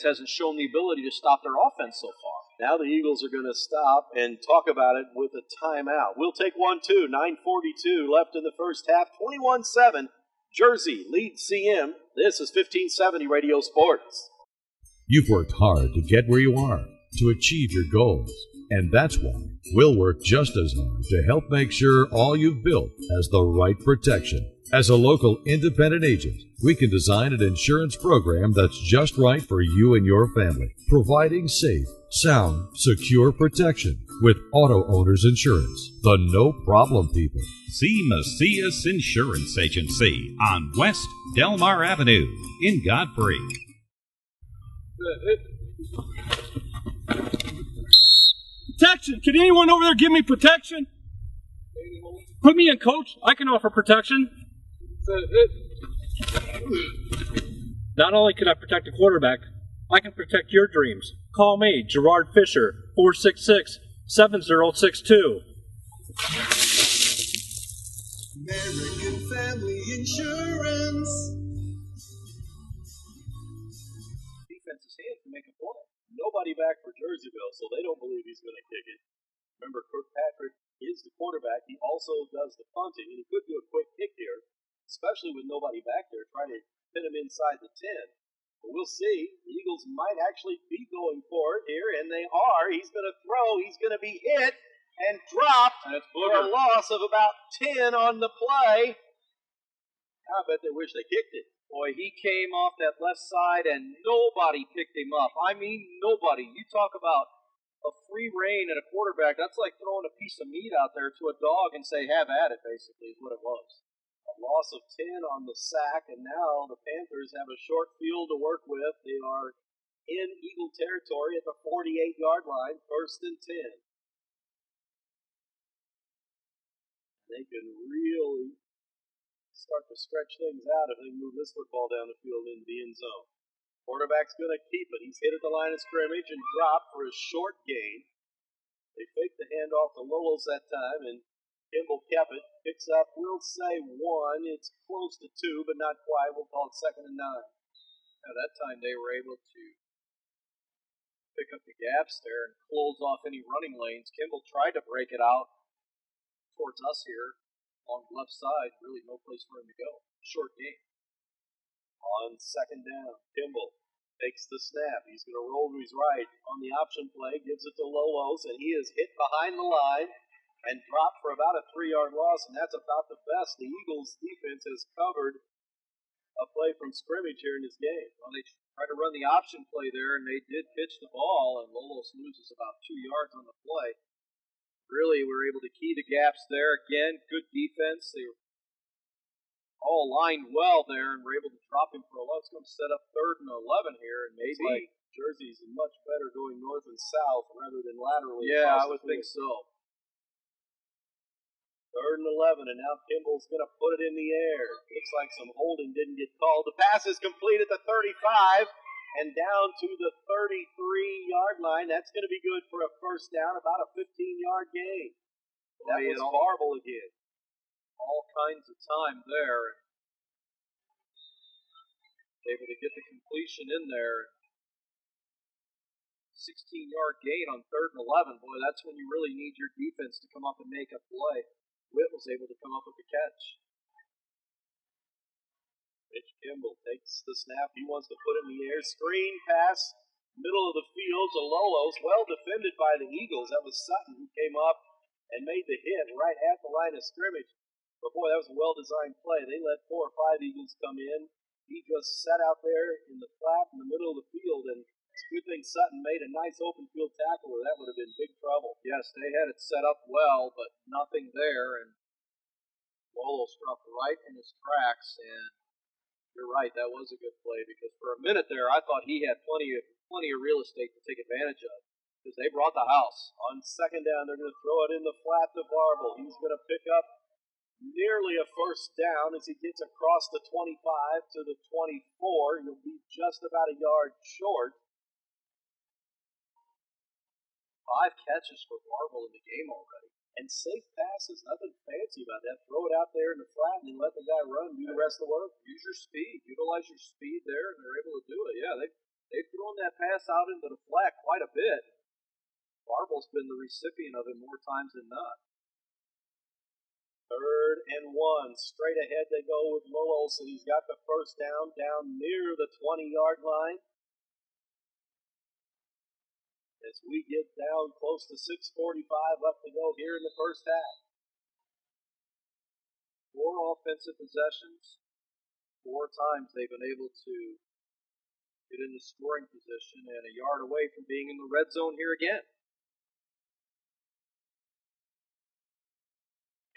hasn't shown the ability to stop their offense so far. Now the Eagles are going to stop and talk about it with a timeout. We'll take 1-2, 9:42 left in the first half, 21-7. Jersey leads CM. This is 1570 Radio Sports. You've worked hard to get where you are, to achieve your goals. And that's why we'll work just as hard to help make sure all you've built has the right protection. As a local independent agent, we can design an insurance program that's just right for you and your family, providing safe, sound, secure protection with Auto Owners Insurance, the no-problem people. See Macias Insurance Agency on West Delmar Avenue in Godfrey. Protection! Can anyone over there give me protection? Put me in, coach. I can offer protection. Not only can I protect a quarterback, I can protect your dreams. Call me, Gerard Fisher, 466-7062. American Family Insurance. Defense's hands to make a play. Nobody back for Jerseyville, so they don't believe he's going to kick it. Remember, Kirkpatrick is the quarterback. He also does the punting, and he could do a quick kick here, especially with nobody back there, trying to pin him inside the 10. But we'll see. The Eagles might actually be going for it here, and they are. He's going to throw. He's going to be hit and dropped for a loss of about 10 on the play. I bet they wish they kicked it. Boy, he came off that left side and nobody picked him up. I mean, nobody. You talk about a free rein at a quarterback. That's like throwing a piece of meat out there to a dog and say, have at it, basically, is what it was. A loss of 10 on the sack, and now the Panthers have a short field to work with. They are in Eagle territory at the 48-yard line, 1st and 10. They can really start to stretch things out if they move this football down the field into the end zone. Quarterback's going to keep it. He's hit at the line of scrimmage and dropped for a short gain. They faked the handoff to Lolos that time, and Kimball kept it. Picks up, we'll say 1. It's close to 2, but not quite. We'll call it 2nd and 9. Now, that time they were able to pick up the gaps there and close off any running lanes. Kimball tried to break it out towards us here. On the left side, really no place for him to go. Short game. On 2nd down, Kimball takes the snap. He's going to roll to his right on the option play, gives it to Lolos, and he is hit behind the line and dropped for about a 3-yard loss, and that's about the best the Eagles' defense has covered a play from scrimmage here in this game. Well, they tried to run the option play there, and they did pitch the ball, and Lolos loses about 2 yards on the play. Really, we were able to key the gaps there. Again, good defense. They were all lined well there and were able to drop him for a loss. It's going to set up 3rd and 11 here, and maybe like Jersey's much better going north and south rather than laterally. Yeah, I would think so. 3rd and 11, and now Kimball's going to put it in the air. Looks like some holding didn't get called. The pass is complete at the 35. And down to the 33-yard line. That's going to be good for a 1st down, about a 15-yard gain. That was Barble again. All kinds of time there. Able to get the completion in there. 16-yard gain on 3rd and 11. Boy, that's when you really need your defense to come up and make a play. Witt was able to come up with the catch. Mitch Kimball takes the snap. He wants to put it in the air. Screen pass, middle of the field to Lolos. Well defended by the Eagles. That was Sutton who came up and made the hit right at the line of scrimmage. But boy, that was a well-designed play. They let 4 or 5 Eagles come in. He just sat out there in the flat in the middle of the field, and it's a good thing Sutton made a nice open field tackle, or that would have been big trouble. Yes, they had it set up well, but nothing there, and Lolos dropped right in his tracks, and you're right, that was a good play, because for a minute there, I thought he had plenty of real estate to take advantage of, because they brought the house. On 2nd down, they're going to throw it in the flat to Barble. He's going to pick up nearly a first down as he gets across the 25 to the 24. He'll be just about a yard short. 5 catches for Marvel in the game already. And safe passes, nothing fancy about that. Throw it out there in the flat and then let the guy run and do the rest of the work. Use your speed. Utilize your speed there, and they're able to do it. Yeah, they've thrown that pass out into the flat quite a bit. Marvel's been the recipient of it more times than not. 3rd and 1. Straight ahead they go with Will Olsen. He's got the first down near the 20-yard line. As we get down close to 6:45 left to go here in the first half. 4 offensive possessions. 4 times they've been able to get in the scoring position and a yard away from being in the red zone here again.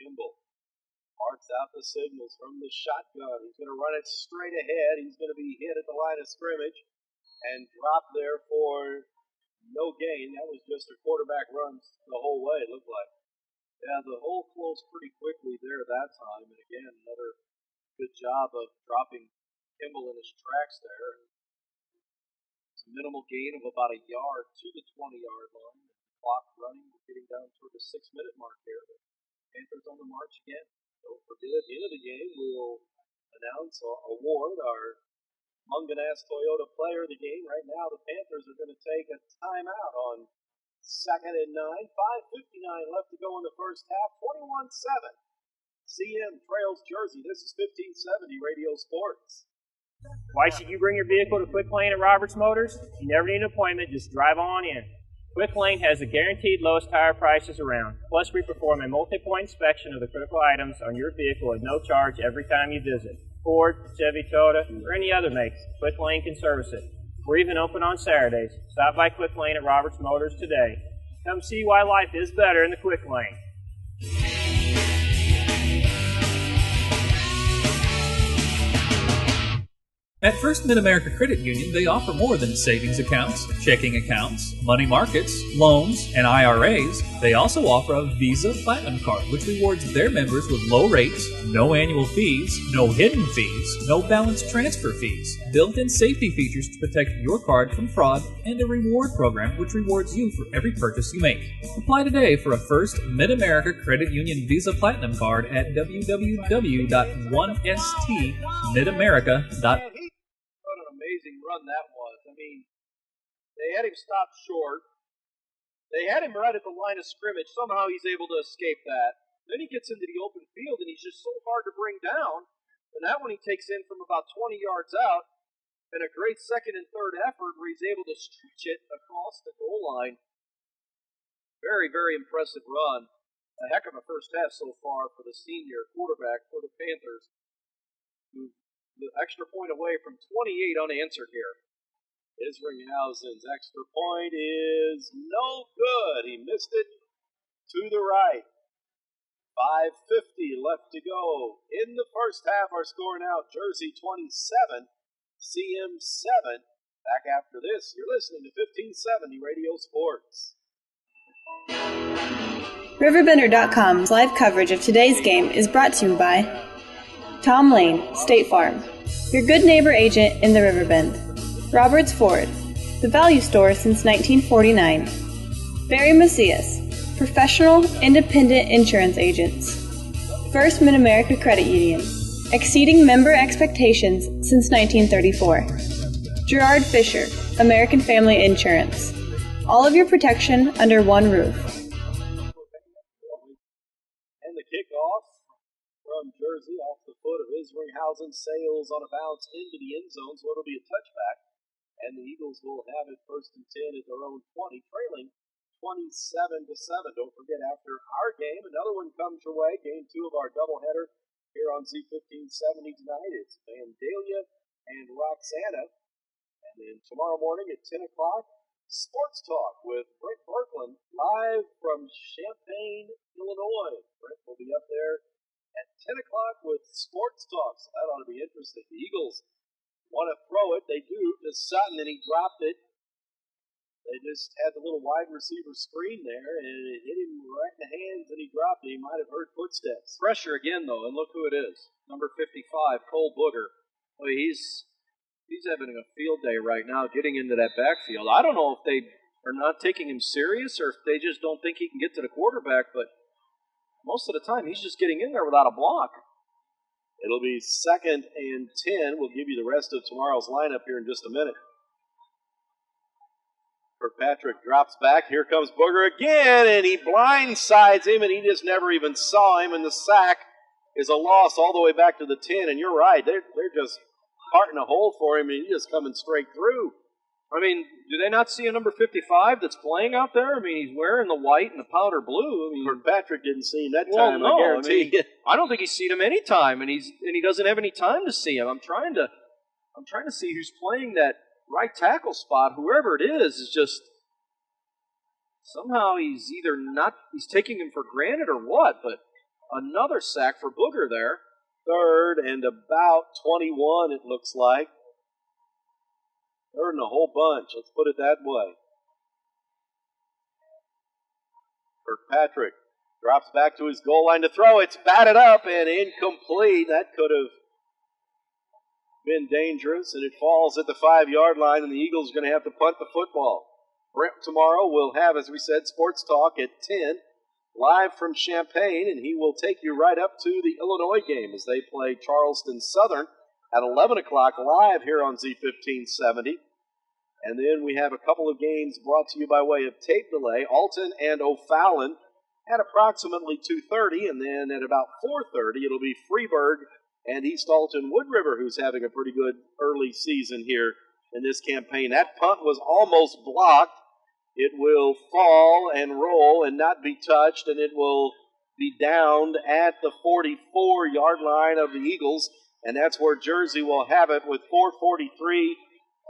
Kimball marks out the signals from the shotgun. He's going to run it straight ahead. He's going to be hit at the line of scrimmage and drop there for no gain. That was just a quarterback run the whole way, it looked like. Yeah, the hole closed pretty quickly there that time. And again, another good job of dropping Kimball in his tracks there. It's a minimal gain of about a yard to the 20-yard line. The clock running. We're getting down toward the 6-minute mark here. The Panthers on the march again. Don't forget, at the end of the game, we'll announce or award our Munganast Toyota Player of the Game. Right now, the Panthers are going to take a timeout on 2nd and 9. 5:59 left to go in the first half. 21-7. CM trails Jersey. This is 1570 Radio Sports. Why should you bring your vehicle to Quick Lane at Roberts Motors? You never need an appointment. Just drive on in. Quick Lane has the guaranteed lowest tire prices around. Plus, we perform a multi-point inspection of the critical items on your vehicle at no charge every time you visit. Ford, Chevy, Toyota, or any other makes, Quick Lane can service it. We're even open on Saturdays. Stop by Quick Lane at Roberts Motors today. Come see why life is better in the Quick Lane. At First Mid-America Credit Union, they offer more than savings accounts, checking accounts, money markets, loans, and IRAs. They also offer a Visa Platinum Card, which rewards their members with low rates, no annual fees, no hidden fees, no balance transfer fees, built-in safety features to protect your card from fraud, and a reward program which rewards you for every purchase you make. Apply today for a First Mid-America Credit Union Visa Platinum Card at www.1stmidamerica.com. Amazing run that was. I mean, they had him stopped short. They had him right at the line of scrimmage. Somehow he's able to escape that. Then he gets into the open field, and he's just so hard to bring down. And that one he takes in from about 20 yards out. And a great second and third effort where he's able to stretch it across the goal line. Very, very impressive run. A heck of a first half so far for the senior quarterback for the Panthers, who the extra point away from 28 unanswered here. Isringhausen's extra point is no good. He missed it to the right. 5:50 left to go in the first half. Our score now, Jersey 27, CM 7. Back after this, you're listening to 1570 Radio Sports. RiverBender.com's live coverage of today's game is brought to you by Tom Lane, State Farm, your good neighbor agent in the Riverbend. Roberts Ford, the value store since 1949. Barry Macias, professional, independent insurance agents. First Mid-America Credit Union, exceeding member expectations since 1934. Gerard Fisher, American Family Insurance. All of your protection under one roof. And the kickoff from Jersey off the foot of Isringhausen sails on a bounce into the end zone, so it'll be a touchback. And the Eagles will have it 1st and 10 at their own 20, trailing 27-7. Don't forget, after our game, another one comes your way. Game 2 of our doubleheader here on Z1570 tonight. It's Vandalia and Roxana. And then tomorrow morning at 10 o'clock, Sports Talk with Brent Berkland live from Champaign, Illinois. Brent will be up there at 10 o'clock with Sports Talk, so that ought to be interesting. The Eagles want to throw it. They do to Sutton, and he dropped it. They just had the little wide receiver screen there, and it hit him right in the hands, and he dropped it. He might have heard footsteps. Pressure again, though, and look who it is. Number 55, Cole Booger. Well, he's having a field day right now getting into that backfield. I don't know if they are not taking him serious or if they just don't think he can get to the quarterback, but most of the time he's just getting in there without a block. It'll be 2nd and 10. We'll give you the rest of tomorrow's lineup here in just a minute. Kirkpatrick drops back. Here comes Booger again, and he blindsides him, and he just never even saw him, and the sack is a loss all the way back to the 10. And you're right, they're just parting a hole for him, and he's just coming straight through. I mean, do they not see a number 55 that's playing out there? I mean, he's wearing the white and the powder blue. I mean, Kirkpatrick didn't see him that well, time, no, I guarantee. I don't think he's seen him any time, and he doesn't have any time to see him. I'm trying to see who's playing that right tackle spot. Whoever it is just somehow he's taking him for granted or what, but another sack for Booger there. 3rd and about 21, it looks like. 3rd and a whole bunch, let's put it that way. Kirkpatrick drops back to his goal line to throw. It's batted up and incomplete. That could have been dangerous, and it falls at the 5-yard line, and the Eagles are going to have to punt the football. Tomorrow we'll have, as we said, Sports Talk at 10, live from Champaign, and he will take you right up to the Illinois game as they play Charleston Southern at 11 o'clock live here on Z1570. And then we have a couple of games brought to you by way of tape delay. Alton and O'Fallon at approximately 2:30, and then at about 4:30 it'll be Freeburg and East Alton Wood River, who's having a pretty good early season here in this campaign. That punt was almost blocked. It will fall and roll and not be touched, and it will be downed at the 44-yard line of the Eagles, and that's where Jersey will have it with 4:43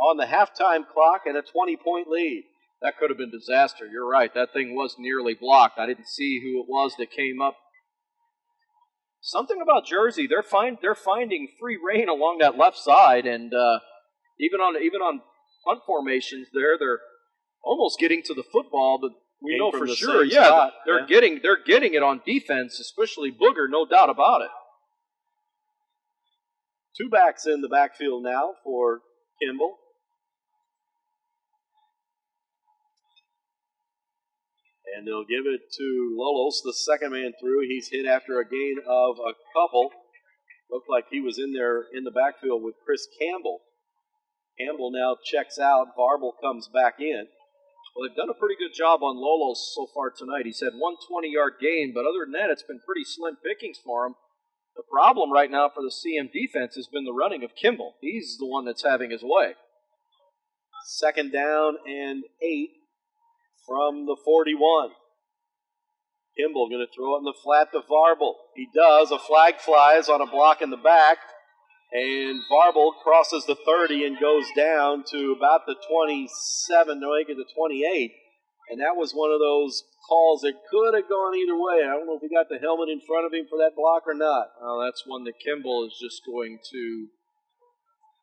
on the halftime clock and a 20-point lead. That could have been disaster. You're right. That thing was nearly blocked. I didn't see who it was that came up. Something about Jersey, they're finding free reign along that left side, and even on punt formations they're almost getting to the football, but we know for sure, they're getting it on defense, especially Booger, no doubt about it. 2 backs in the backfield now for Kimball. And they'll give it to Lolos, the second man through. He's hit after a gain of a couple. Looked like he was in there in the backfield with Chris Campbell. Campbell now checks out. Varble comes back in. Well, they've done a pretty good job on Lolos so far tonight. He's had 1 20-yard gain, but other than that, it's been pretty slim pickings for him. The problem right now for the CM defense has been the running of Kimball. He's the one that's having his way. 2nd down and 8 from the 41. Kimball going to throw it in the flat to Varble. He does. A flag flies on a block in the back, and Varble crosses the 30 and goes down to about the 27, no, make it the 28. And that was one of those calls that could have gone either way. I don't know if he got the helmet in front of him for that block or not. Oh, that's one that Kimball is just going to.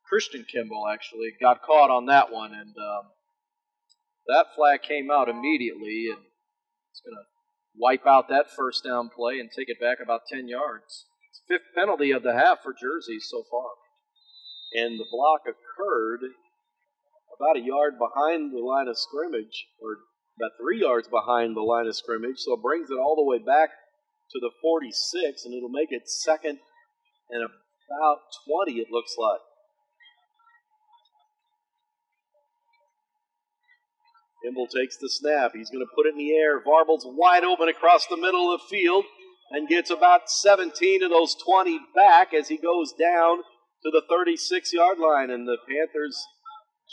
Christian Kimball actually got caught on that one, and that flag came out immediately, and it's going to wipe out that first down play and take it back about 10 yards. It's 5th penalty of the half for Jersey so far. And the block occurred about a yard behind the line of scrimmage, or about 3 yards behind the line of scrimmage, so it brings it all the way back to the 46, and it'll make it 2nd and about 20, it looks like. Kimball takes the snap. He's going to put it in the air. Varble's wide open across the middle of the field and gets about 17 of those 20 back as he goes down to the 36-yard line. And the Panthers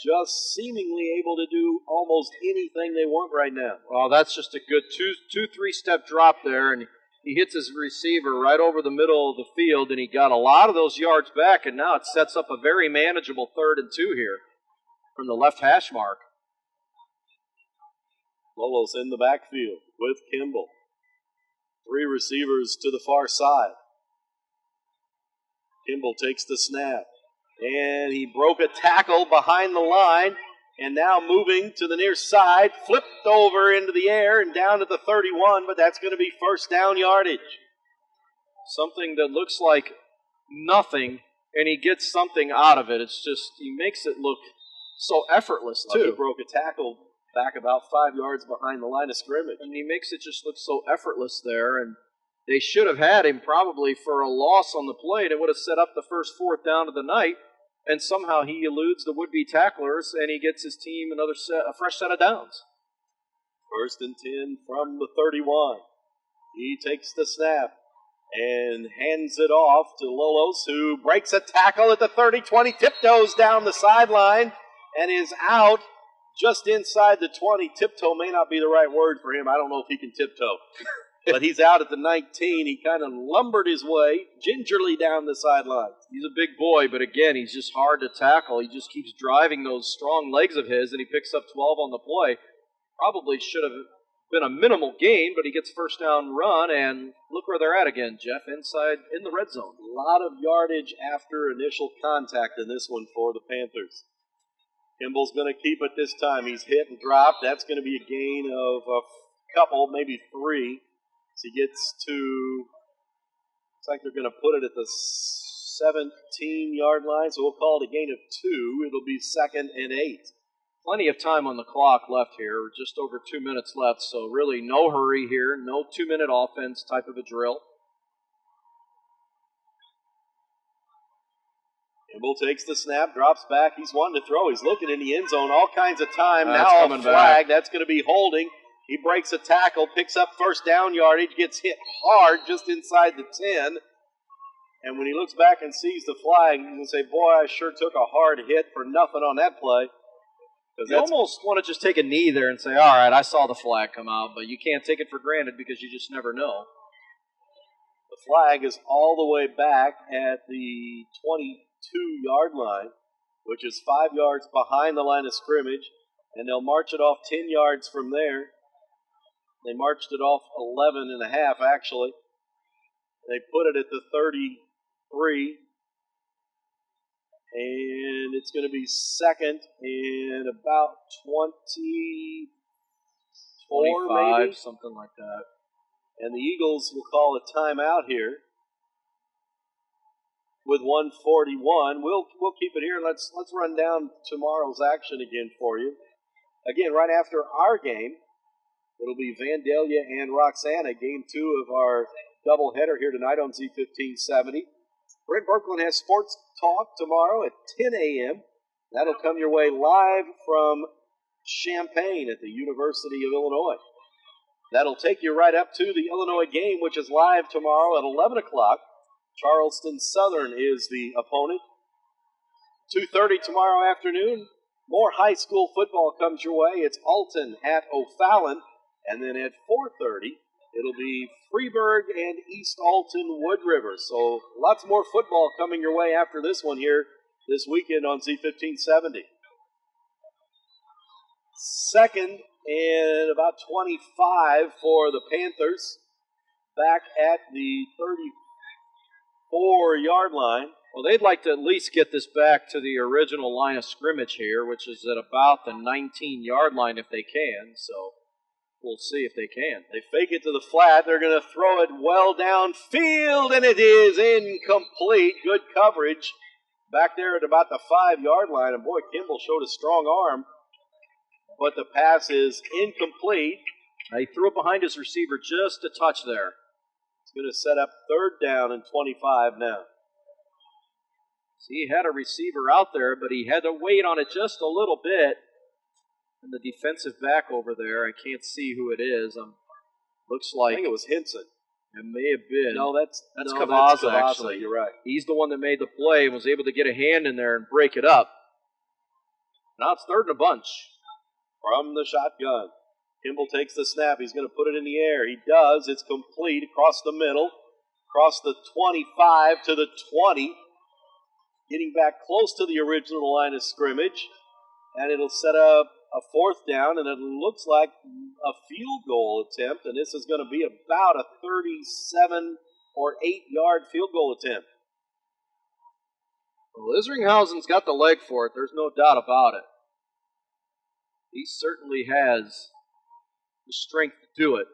just seemingly able to do almost anything they want right now. Well, that's just a good 2-3-step drop there, and he hits his receiver right over the middle of the field, and he got a lot of those yards back, and now it sets up a very manageable 3rd and 2 here from the left hash mark. Lolos in the backfield with Kimball. 3 receivers to the far side. Kimball takes the snap, and he broke a tackle behind the line, And now moving to the near side, flipped over into the air and down to the 31, but that's going to be first down yardage. Something that looks like nothing, and he gets something out of it. It's just, he makes it look so effortless, too. He broke a tackle back about 5 yards behind the line of scrimmage. And he makes it just look so effortless there, and they should have had him probably for a loss on the play. It would have set up the first fourth down of the night, and somehow he eludes the would-be tacklers, and he gets his team a fresh set of downs. First and 10 from the 31. He takes the snap and hands it off to Lolos, who breaks a tackle at the 30-20, tiptoes down the sideline, and is out just inside the 20. Tiptoe may not be the right word for him. I don't know if he can tiptoe. But he's out at the 19. He kind of lumbered his way gingerly down the sideline. He's a big boy, but again, he's just hard to tackle. He just keeps driving those strong legs of his, and he picks up 12 on the play. Probably should have been a minimal gain, but he gets first down run, and look where they're at again, Jeff, inside in the red zone. A lot of yardage after initial contact in this one for the Panthers. Kimball's going to keep it this time. He's hit and dropped. That's going to be a gain of a couple, maybe 3. So he gets to, looks like they're going to put it at the 17-yard line, so we'll call it a gain of 2. It'll be 2nd and 8. Plenty of time on the clock left here, just over 2 minutes left, so really no hurry here, no 2-minute offense type of a drill. Kimball takes the snap, drops back. He's wanting to throw. He's looking in the end zone all kinds of time. That's now coming a flag. back. That's going to be holding. He breaks a tackle, picks up first down yardage, gets hit hard just inside the 10. And when he looks back and sees the flag, he's going to say, boy, I sure took a hard hit for nothing on that play. You almost want to just take a knee there and say, all right, I saw the flag come out, but you can't take it for granted because you just never know. The flag is all the way back at the 22-yard line, which is 5 yards behind the line of scrimmage, and they'll march it off 10 yards from there. They marched it off 11 and a half, actually. They put it at the 33, and it's going to be 2nd and about 24, 25, maybe? something like that. And the Eagles will call a timeout here with 1:41. We'll keep it here. Let's run down tomorrow's action again for you. Again, right after our game, it'll be Vandalia and Roxana, game 2 of our doubleheader here tonight on Z1570. Brent Berkland has Sports Talk tomorrow at 10 a.m. That'll come your way live from Champaign at the University of Illinois. That'll take you right up to the Illinois game, which is live tomorrow at 11 o'clock. Charleston Southern is the opponent. 2:30 tomorrow afternoon, more high school football comes your way. It's Alton at O'Fallon. And then at 4:30, it'll be Freeburg and East Alton Wood River. So lots more football coming your way after this one here this weekend on Z1570. 2nd and about 25 for the Panthers. Back at the 34-yard line. Well, they'd like to at least get this back to the original line of scrimmage here, which is at about the 19-yard line if they can. So we'll see if they can. They fake it to the flat. They're going to throw it well downfield, and it is incomplete. Good coverage back there at about the 5-yard line. And boy, Kimball showed a strong arm, but the pass is incomplete. He threw it behind his receiver just a touch there. It's going to set up 3rd down and 25 now. See, he had a receiver out there, but he had to wait on it just a little bit. And the defensive back over there, I can't see who it is. Looks like I think it was Henson. It may have been. No, that's Cavazza, actually. You're right. He's the one that made the play and was able to get a hand in there and break it up. Now it's 3rd and a bunch. From the shotgun. Kimball takes the snap. He's going to put it in the air. He does. It's complete across the middle. Across the 25 to the 20. Getting back close to the original line of scrimmage. And it'll set up a 4th down, and it looks like a field goal attempt. And this is going to be about a 37 or 8-yard field goal attempt. Well, Isringhausen's got the leg for it. There's no doubt about it. He certainly has the strength to do it.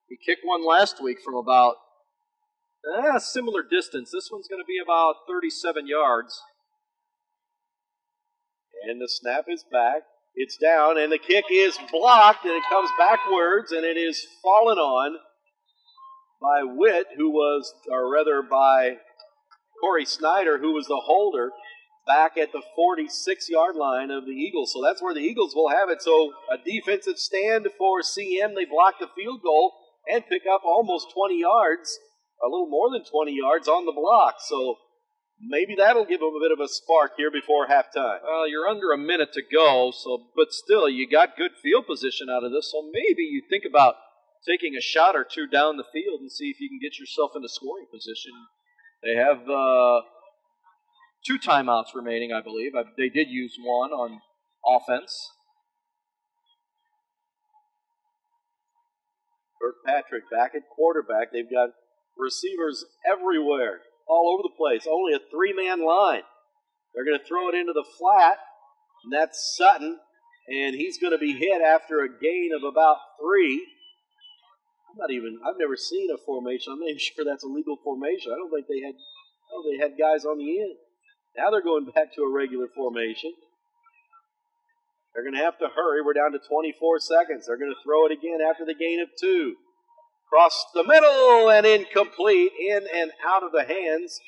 He kicked one last week from about a similar distance. This one's going to be about 37 yards. And the snap is back. It's down, and the kick is blocked, and it comes backwards, and it is fallen on by Witt, by Corey Snyder, who was the holder, back at the 46-yard line of the Eagles. So that's where the Eagles will have it. So a defensive stand for CM. They block the field goal and pick up almost 20 yards, a little more than 20 yards on the block. So maybe that'll give them a bit of a spark here before halftime. Well, you're under a minute to go, but still, you got good field position out of this. So maybe you think about taking a shot or two down the field and see if you can get yourself into scoring position. They have 2 timeouts remaining, I believe. They did use one on offense. Kirkpatrick back at quarterback. They've got receivers everywhere, all over the place. Only a 3-man line. They're going to throw it into the flat, and that's Sutton, and he's going to be hit after a gain of about 3. I've never seen a formation. I'm not even sure that's a legal formation. I don't think they had guys on the end. Now they're going back to a regular formation. They're going to have to hurry. We're down to 24 seconds. They're going to throw it again after the gain of 2. Across the middle and incomplete, in and out of the hands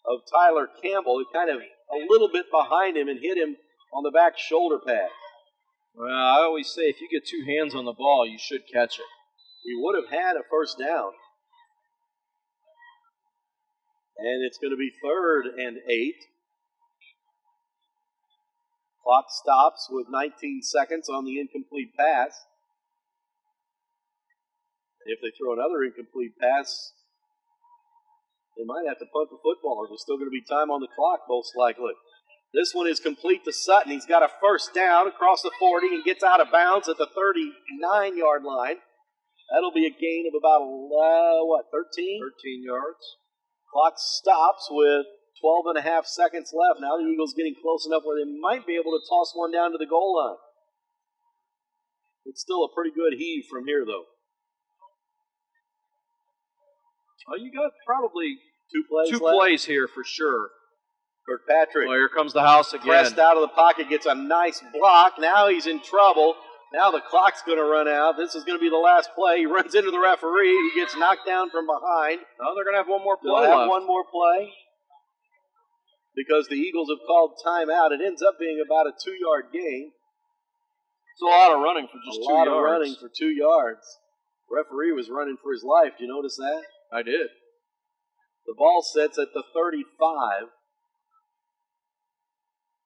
of Tyler Campbell, who kind of a little bit behind him and hit him on the back shoulder pad. Well, I always say if you get 2 hands on the ball, you should catch it. He would have had a first down. And it's going to be 3rd and 8. Clock stops with 19 seconds on the incomplete pass. If they throw another incomplete pass, they might have to punt the football. There's still going to be time on the clock, most likely. This one is complete to Sutton. He's got a first down across the 40 and gets out of bounds at the 39-yard line. That'll be a gain of about, 13? 13 yards. Clock stops with 12 and a half seconds left. Now the Eagles getting close enough where they might be able to toss one down to the goal line. It's still a pretty good heave from here, though. Well, you got probably 2 plays two left. plays here for sure. Kirkpatrick. Well, here comes the house again. Pressed out of the pocket, gets a nice block. Now he's in trouble. Now the clock's going to run out. This is going to be the last play. He runs into the referee, who gets knocked down from behind. No, they're going to have one more play They'll have left. one more play because the Eagles have called timeout. It ends up being about a 2-yard gain. It's a lot of running for just 2 yards. A lot of running for 2 yards. The referee was running for his life. Did you notice that? I did. The ball sits at the 35.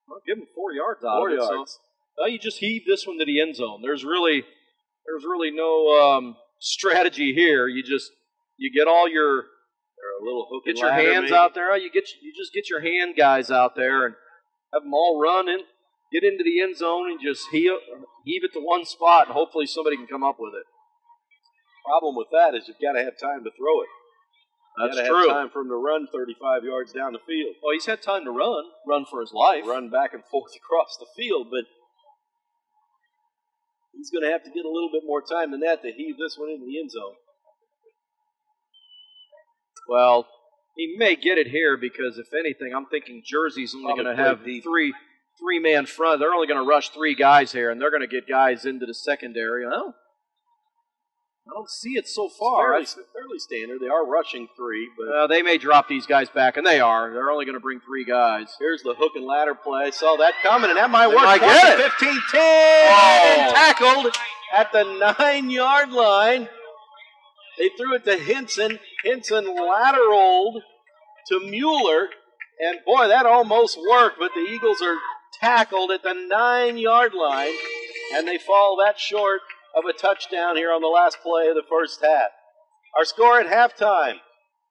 Well, give him 4 yards out 4 of it. yards. So, you just heave this one to the end zone. There's really no strategy here. You get all your get your hands out there. You just get your hand guys out there and have them all run in, get into the end zone and just heave it to one spot, and hopefully somebody can come up with it. Problem with that is you've got to have time to throw it. That's true. true. Have time for him to run 35 yards down the field. Well, he's had time to run for his life. Run back and forth across the field, but he's going to have to get a little bit more time than that to heave this one into the end zone. Well, he may get it here because, if anything, I'm thinking Jersey's only going to have three-man front. They're only going to rush 3 guys here, and they're going to get guys into the secondary. Well, I don't see it so far. It's fairly standard. They are rushing 3, but they may drop these guys back, and they are. They're only going to bring 3 guys. Here's the hook and ladder play. Saw that coming, and that might work. Might get it. 15-10, and tackled at the 9-yard line. They threw it to Henson. Henson lateraled to Mueller, and boy, that almost worked, but the Eagles are tackled at the 9-yard line, and they fall that short of a touchdown here on the last play of the first half. Our score at halftime,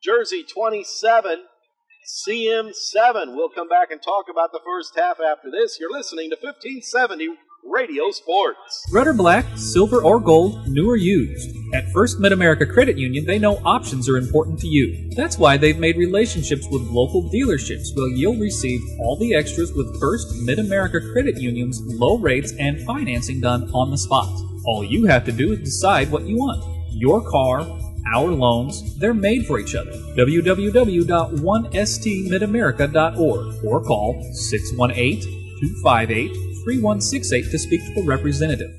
Jersey 27, CM 7. We'll come back and talk about the first half after this. You're listening to 1570 Radio Sports. Red or black, silver or gold, new or used. At First Mid-America Credit Union, they know options are important to you. That's why they've made relationships with local dealerships where you'll receive all the extras with First Mid-America Credit Union's low rates and financing done on the spot. All you have to do is decide what you want. Your car, our loans, they're made for each other. www.1stmidamerica.org or call 618-258-3168 to speak to a representative.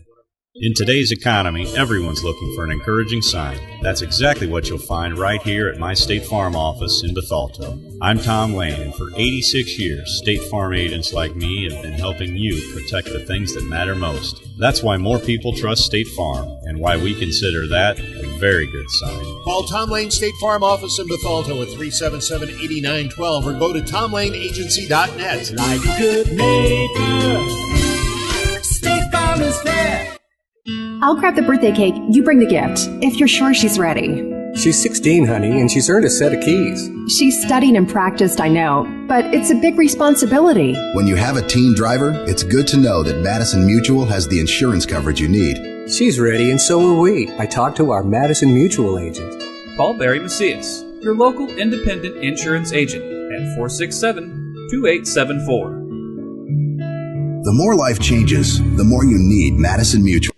In today's economy, everyone's looking for an encouraging sign. That's exactly what you'll find right here at my State Farm office in Bethalto. I'm Tom Lane, and for 86 years, State Farm agents like me have been helping you protect the things that matter most. That's why more people trust State Farm, and why we consider that a very good sign. Call Tom Lane State Farm office in Bethalto at 377-8912 or go to tomlaneagency.net. Like a good neighbor, State Farm is there. I'll grab the birthday cake, you bring the gift, if you're sure she's ready. She's 16, honey, and she's earned a set of keys. She's studied and practiced, I know, but it's a big responsibility. When you have a teen driver, it's good to know that Madison Mutual has the insurance coverage you need. She's ready, and so are we. I talked to our Madison Mutual agent. Call Barry Macias, your local independent insurance agent, at 467-2874. The more life changes, the more you need Madison Mutual.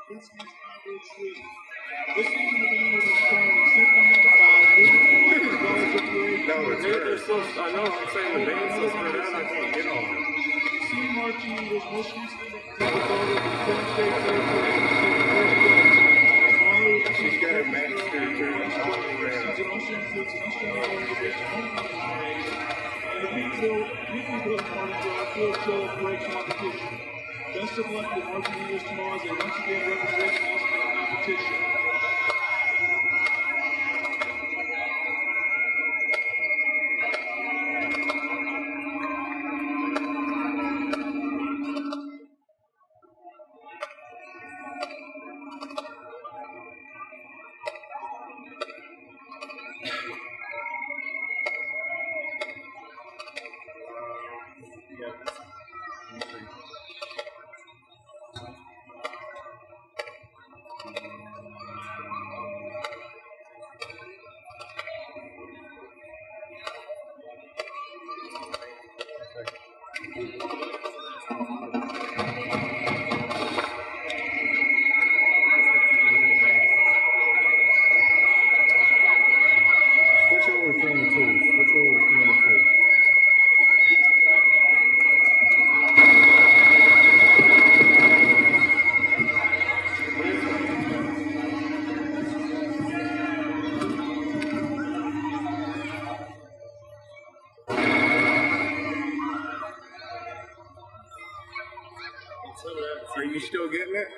This No, it's her. So, I know, I'm saying the band's so spread out, I can't get on it. C. Martin was most recently She's got her master turned Best of luck with Martin Eagles tomorrow as they once again represent us in the competition. Are you still getting it?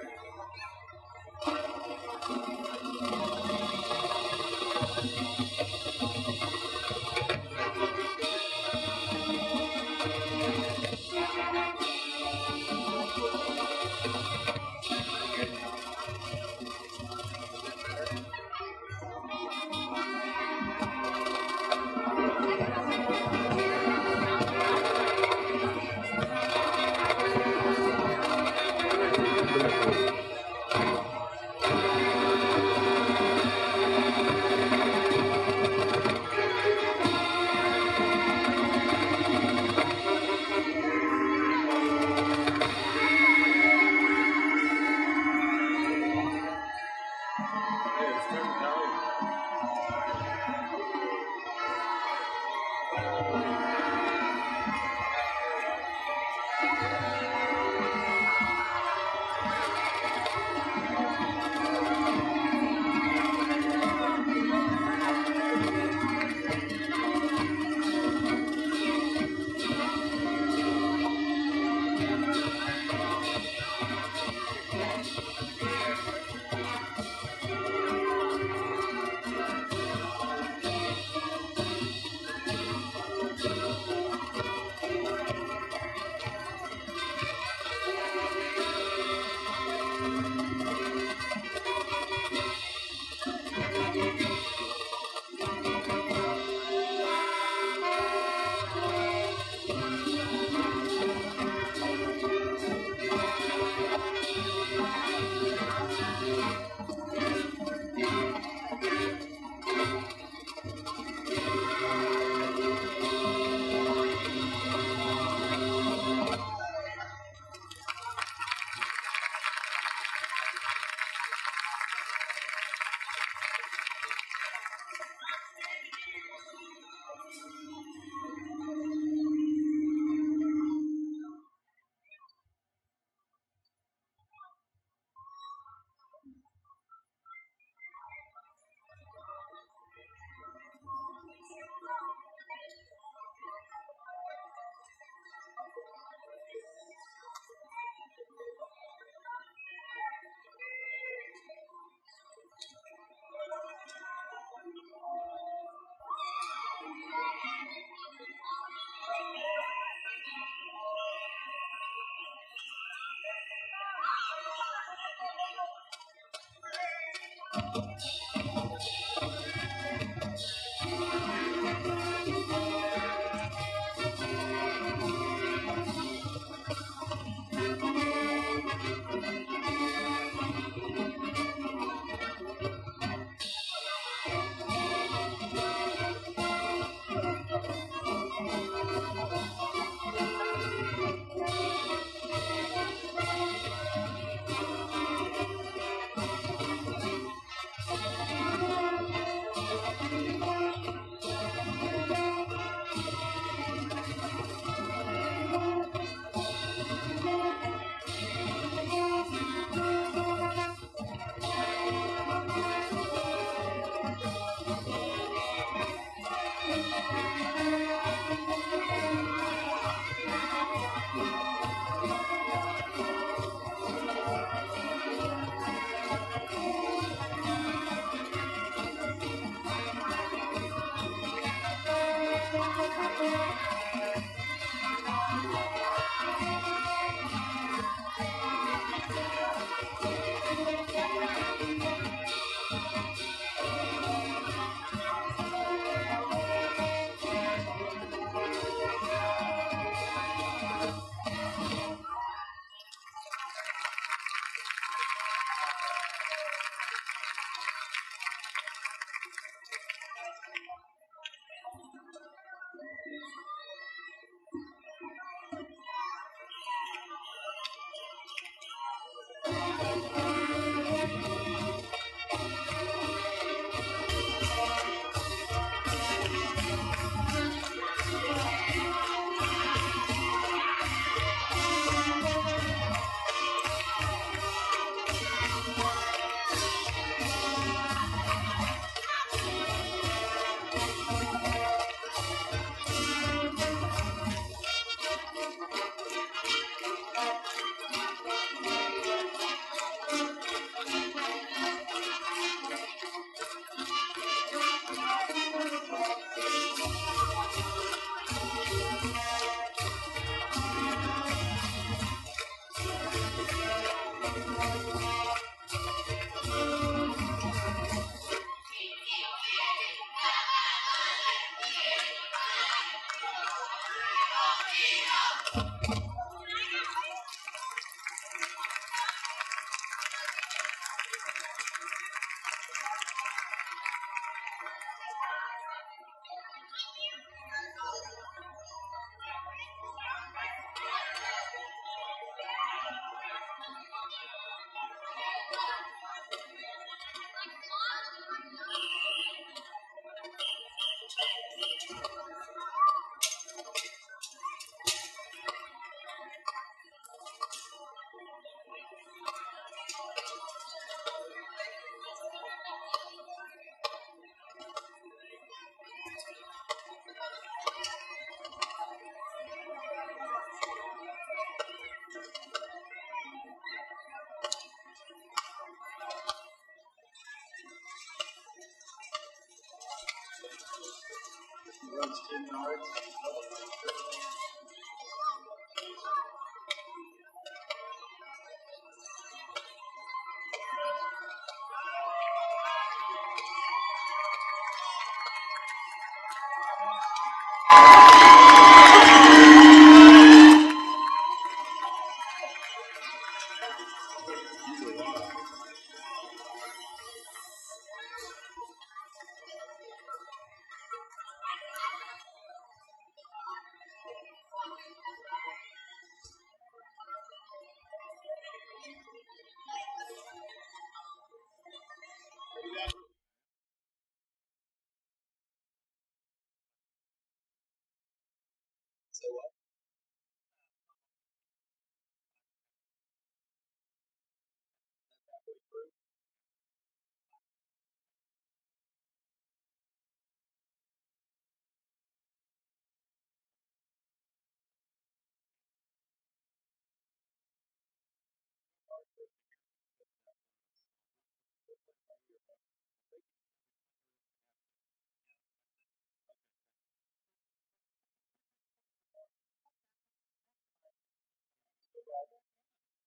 runs 10 yards.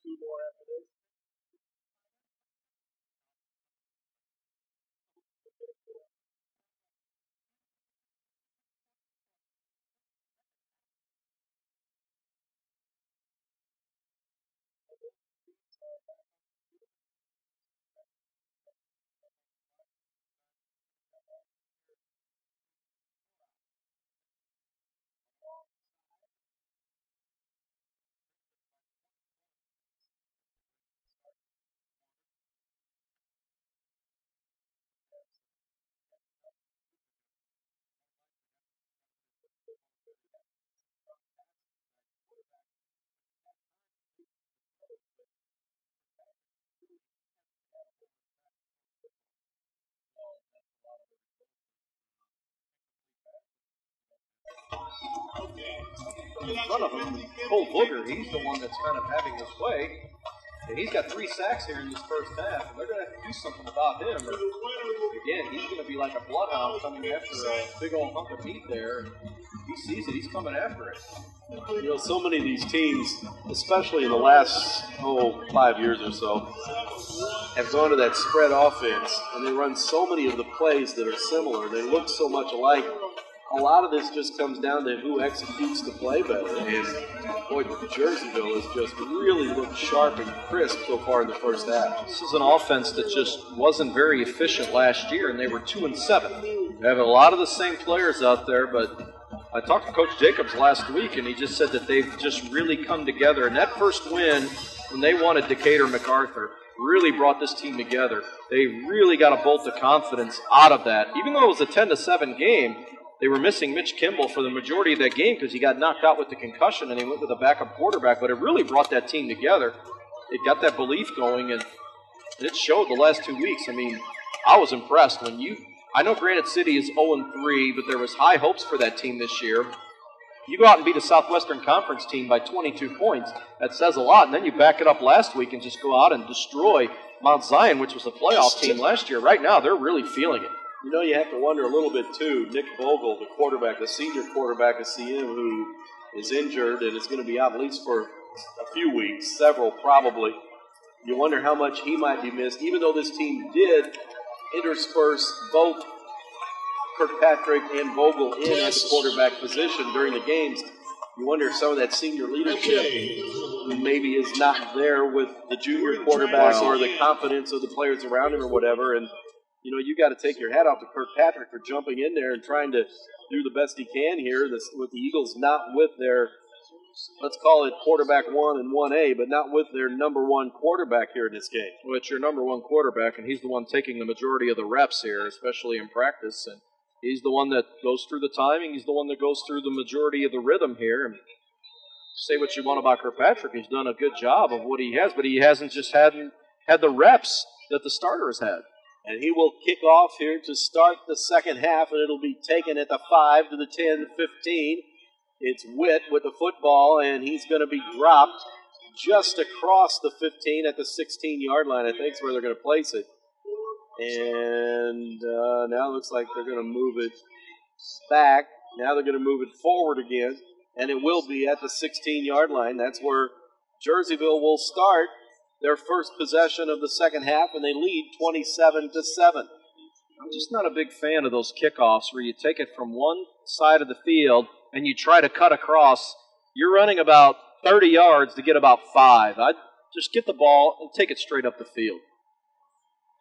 Two more after this. In front of him, Cole Booger, he's the one that's kind of having his way. And he's got 3 sacks here in this first half, and they're going to have to do something about him. Or, again, he's going to be like a bloodhound coming after a big old hunk of meat there. And he sees it, he's coming after it. You know, so many of these teams, especially in the last 5 years or so, have gone to that spread offense, and they run so many of the plays that are similar. They look so much alike. A lot of this just comes down to who executes the play better. And boy, Jerseyville has just really looked sharp and crisp so far in the first half. This is an offense that just wasn't very efficient last year, and they were 2-7. They have a lot of the same players out there, but I talked to Coach Jacobs last week, and he just said that they've just really come together. And that first win, when they wanted Decatur MacArthur, really brought this team together. They really got a bolt of confidence out of that. Even though it was a 10-7 game, they were missing Mitch Kimball for the majority of that game because he got knocked out with the concussion and he went with a backup quarterback, but it really brought that team together. It got that belief going, and it showed the last 2 weeks. I mean, I was impressed. I know Granite City is 0-3, but there was high hopes for that team this year. You go out and beat a Southwestern Conference team by 22 points. That says a lot, and then you back it up last week and just go out and destroy Mount Zion, which was a playoff team last year. Right now, they're really feeling it. You know, you have to wonder a little bit, too. Nick Vogel, the quarterback, the senior quarterback at CM, who is injured and is going to be out at least for a few weeks, several probably. You wonder how much he might be missed, even though this team did intersperse both Kirkpatrick and Vogel in at the quarterback position during the games. You wonder if some of that senior leadership maybe is not there with the junior quarterbacks or the confidence of the players around him or whatever. And you know, you got to take your hat off to Kirkpatrick for jumping in there and trying to do the best he can here with the Eagles not with their, let's call it quarterback 1 and 1A, but not with their number 1 quarterback here in this game. Well, it's your number 1 quarterback, and he's the one taking the majority of the reps here, especially in practice. And he's the one that goes through the timing. He's the one that goes through the majority of the rhythm here. And say what you want about Kirkpatrick. He's done a good job of what he has, but he hasn't just had the reps that the starter has had. And he will kick off here to start the second half, and it'll be taken at the 5 to the 10, 15. It's Witt with the football, and he's going to be dropped just across the 15 at the 16-yard line. I think is where they're going to place it. And now it looks like they're going to move it back Now they're going to move it forward again, and it will be at the 16-yard line. That's where Jerseyville will start their first possession of the second half, and they lead 27-7. I'm just not a big fan of those kickoffs where you take it from one side of the field and you try to cut across. You're running about 30 yards to get about 5. I'd just get the ball and take it straight up the field.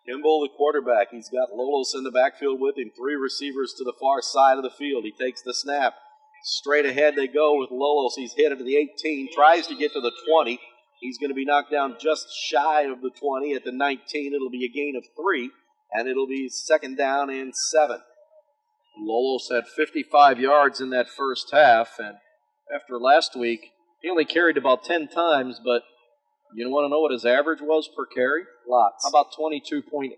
Kimball, the quarterback, he's got Lolos in the backfield with him. 3 receivers to the far side of the field. He takes the snap. Straight ahead they go with Lolos. He's hit at the 18, tries to get to the 20. He's going to be knocked down just shy of the 20 at the 19. It'll be a gain of 3, and it'll be second down and 7. Lolos had 55 yards in that first half, and after last week, he only carried about 10 times, but you want to know what his average was per carry? Lots. How about 22.8?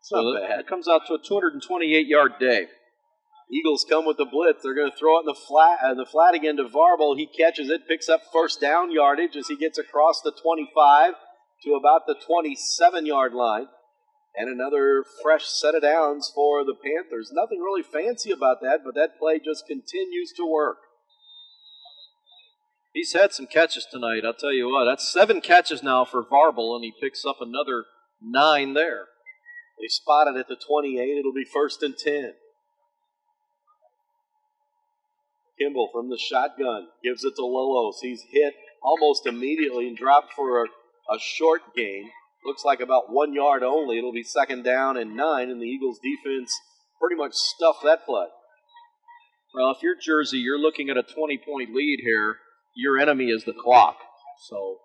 So that comes out to a 228-yard day. Eagles come with the blitz. They're going to throw it in the flat again to Varble. He catches it, picks up first down yardage as he gets across the 25 to about the 27-yard line. And another fresh set of downs for the Panthers. Nothing really fancy about that, but that play just continues to work. He's had some catches tonight, I'll tell you what. That's 7 catches now for Varble, and he picks up another 9 there. They spot it at the 28. It'll be first and 10. Kimball from the shotgun gives it to Lolos. He's hit almost immediately and dropped for a short gain. Looks like about 1 yard only. It'll be second down and 9, and the Eagles defense pretty much stuffed that play. Well, if you're Jersey, you're looking at a 20-point lead here. Your enemy is the clock. So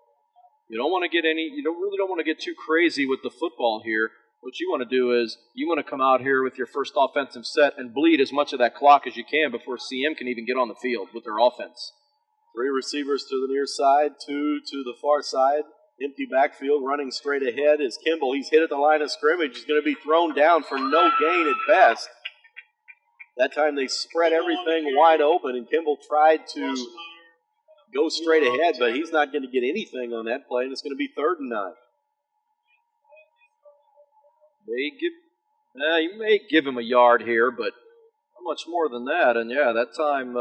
you don't really don't want to get too crazy with the football here. What you want to do is you want to come out here with your first offensive set and bleed as much of that clock as you can before CM can even get on the field with their offense. 3 receivers to the near side, 2 to the far side. Empty backfield, running straight ahead is Kimball. He's hit at the line of scrimmage. He's going to be thrown down for no gain at best. That time they spread everything wide open, and Kimball tried to go straight ahead, but he's not going to get anything on that play, and it's going to be 3rd and 9. You may give him a yard here, but not much more than that. And yeah, that time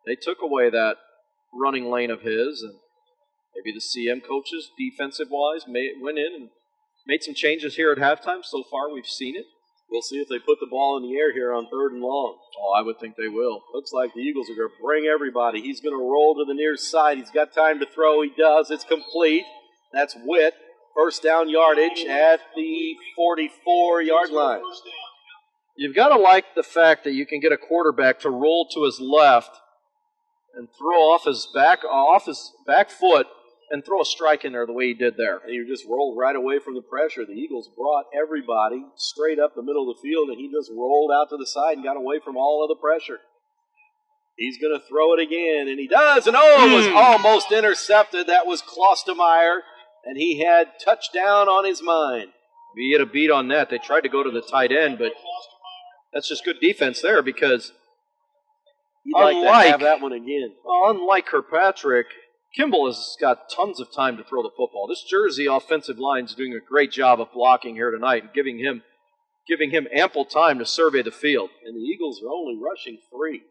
they took away that running lane of his, and maybe the CM coaches, defensive-wise, went in and made some changes here at halftime. So far, we've seen it. We'll see if they put the ball in the air here on 3rd and long. Oh, I would think they will. Looks like the Eagles are going to bring everybody. He's going to roll to the near side. He's got time to throw. He does. It's complete. That's Witt. First down yardage at the 44-yard line. You've got to like the fact that you can get a quarterback to roll to his left and throw off his back foot and throw a strike in there the way he did there. And you just rolled right away from the pressure. The Eagles brought everybody straight up the middle of the field, and he just rolled out to the side and got away from all of the pressure. He's going to throw it again, and he does. And it was almost intercepted. That was Klostermeyer, and he had touchdown on his mind. He had a beat on that. They tried to go to the tight end, but that's just good defense there because he'd like to have that one again. Unlike Kirkpatrick, Kimball has got tons of time to throw the football. This Jersey offensive line is doing a great job of blocking here tonight and giving him ample time to survey the field. And the Eagles are only rushing 3.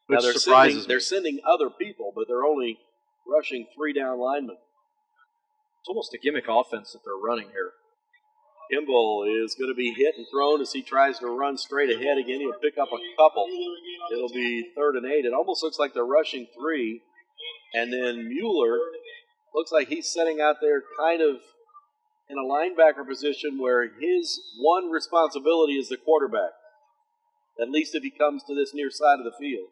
Which now surprises me. They're sending other people, but they're only rushing 3 down linemen. It's almost a gimmick offense that they're running here. Kimball is going to be hit and thrown as he tries to run straight ahead again. He'll pick up a couple. It'll be 3rd and 8. It almost looks like they're rushing 3. And then Mueller looks like he's sitting out there kind of in a linebacker position where his one responsibility is the quarterback, at least if he comes to this near side of the field.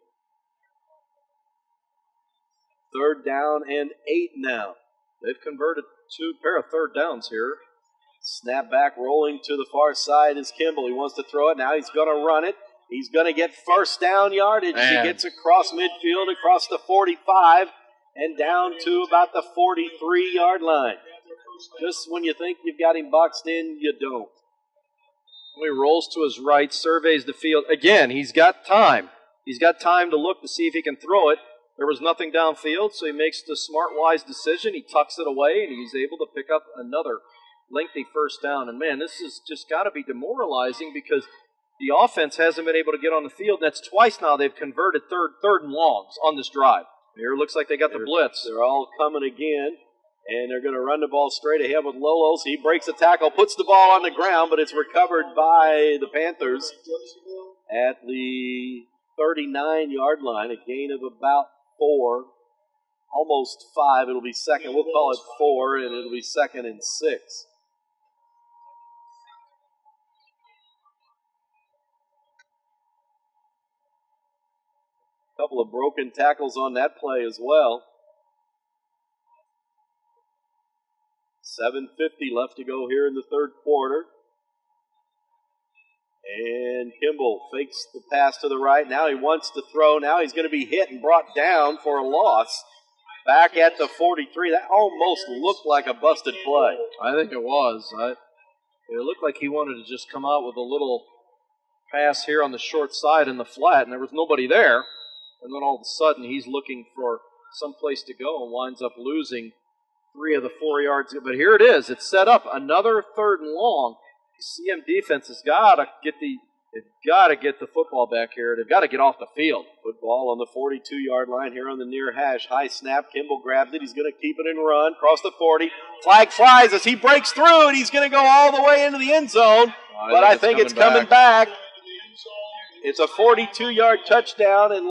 3rd down and 8 now. They've converted 2 pair of 3rd downs here. Snap back rolling to the far side is Kimball. He wants to throw it. Now he's going to run it. He's going to get first down yardage. He gets across midfield, across the 45, and down to about the 43-yard line. Just when you think you've got him boxed in, you don't. He rolls to his right, surveys the field. Again, he's got time. He's got time to look to see if he can throw it. There was nothing downfield, so he makes the smart, wise decision. He tucks it away, and he's able to pick up another lengthy first down. And, man, this has just got to be demoralizing because the offense hasn't been able to get on the field. That's twice now they've converted third and longs on this drive. Here it looks like they got the blitz. They're all coming again, and they're going to run the ball straight ahead with Lolos. He breaks the tackle, puts the ball on the ground, but it's recovered by the Panthers at the 39-yard line, a gain of about 4, almost 5. It'll be second. We'll call it 4, and it'll be 2nd and 6. Couple of broken tackles on that play as well. 7:50 left to go here in the third quarter. And Kimball fakes the pass to the right. Now he wants to throw. Now he's going to be hit and brought down for a loss. Back at the 43. That almost looked like a busted play. I think it was. It looked like he wanted to just come out with a little pass here on the short side in the flat, and there was nobody there. And then all of a sudden he's looking for some place to go and winds up losing 3 of the 4 yards. But here it is. It's set up. Another 3rd and long. The CM defense has got to get the football back here. They've got to get off the field. Football on the 42-yard line here on the near hash. High snap. Kimball grabs it. He's going to keep it and run. Cross the 40. Flag flies as he breaks through, and he's going to go all the way into the end zone. But I think it's coming back. It's a 42-yard touchdown. And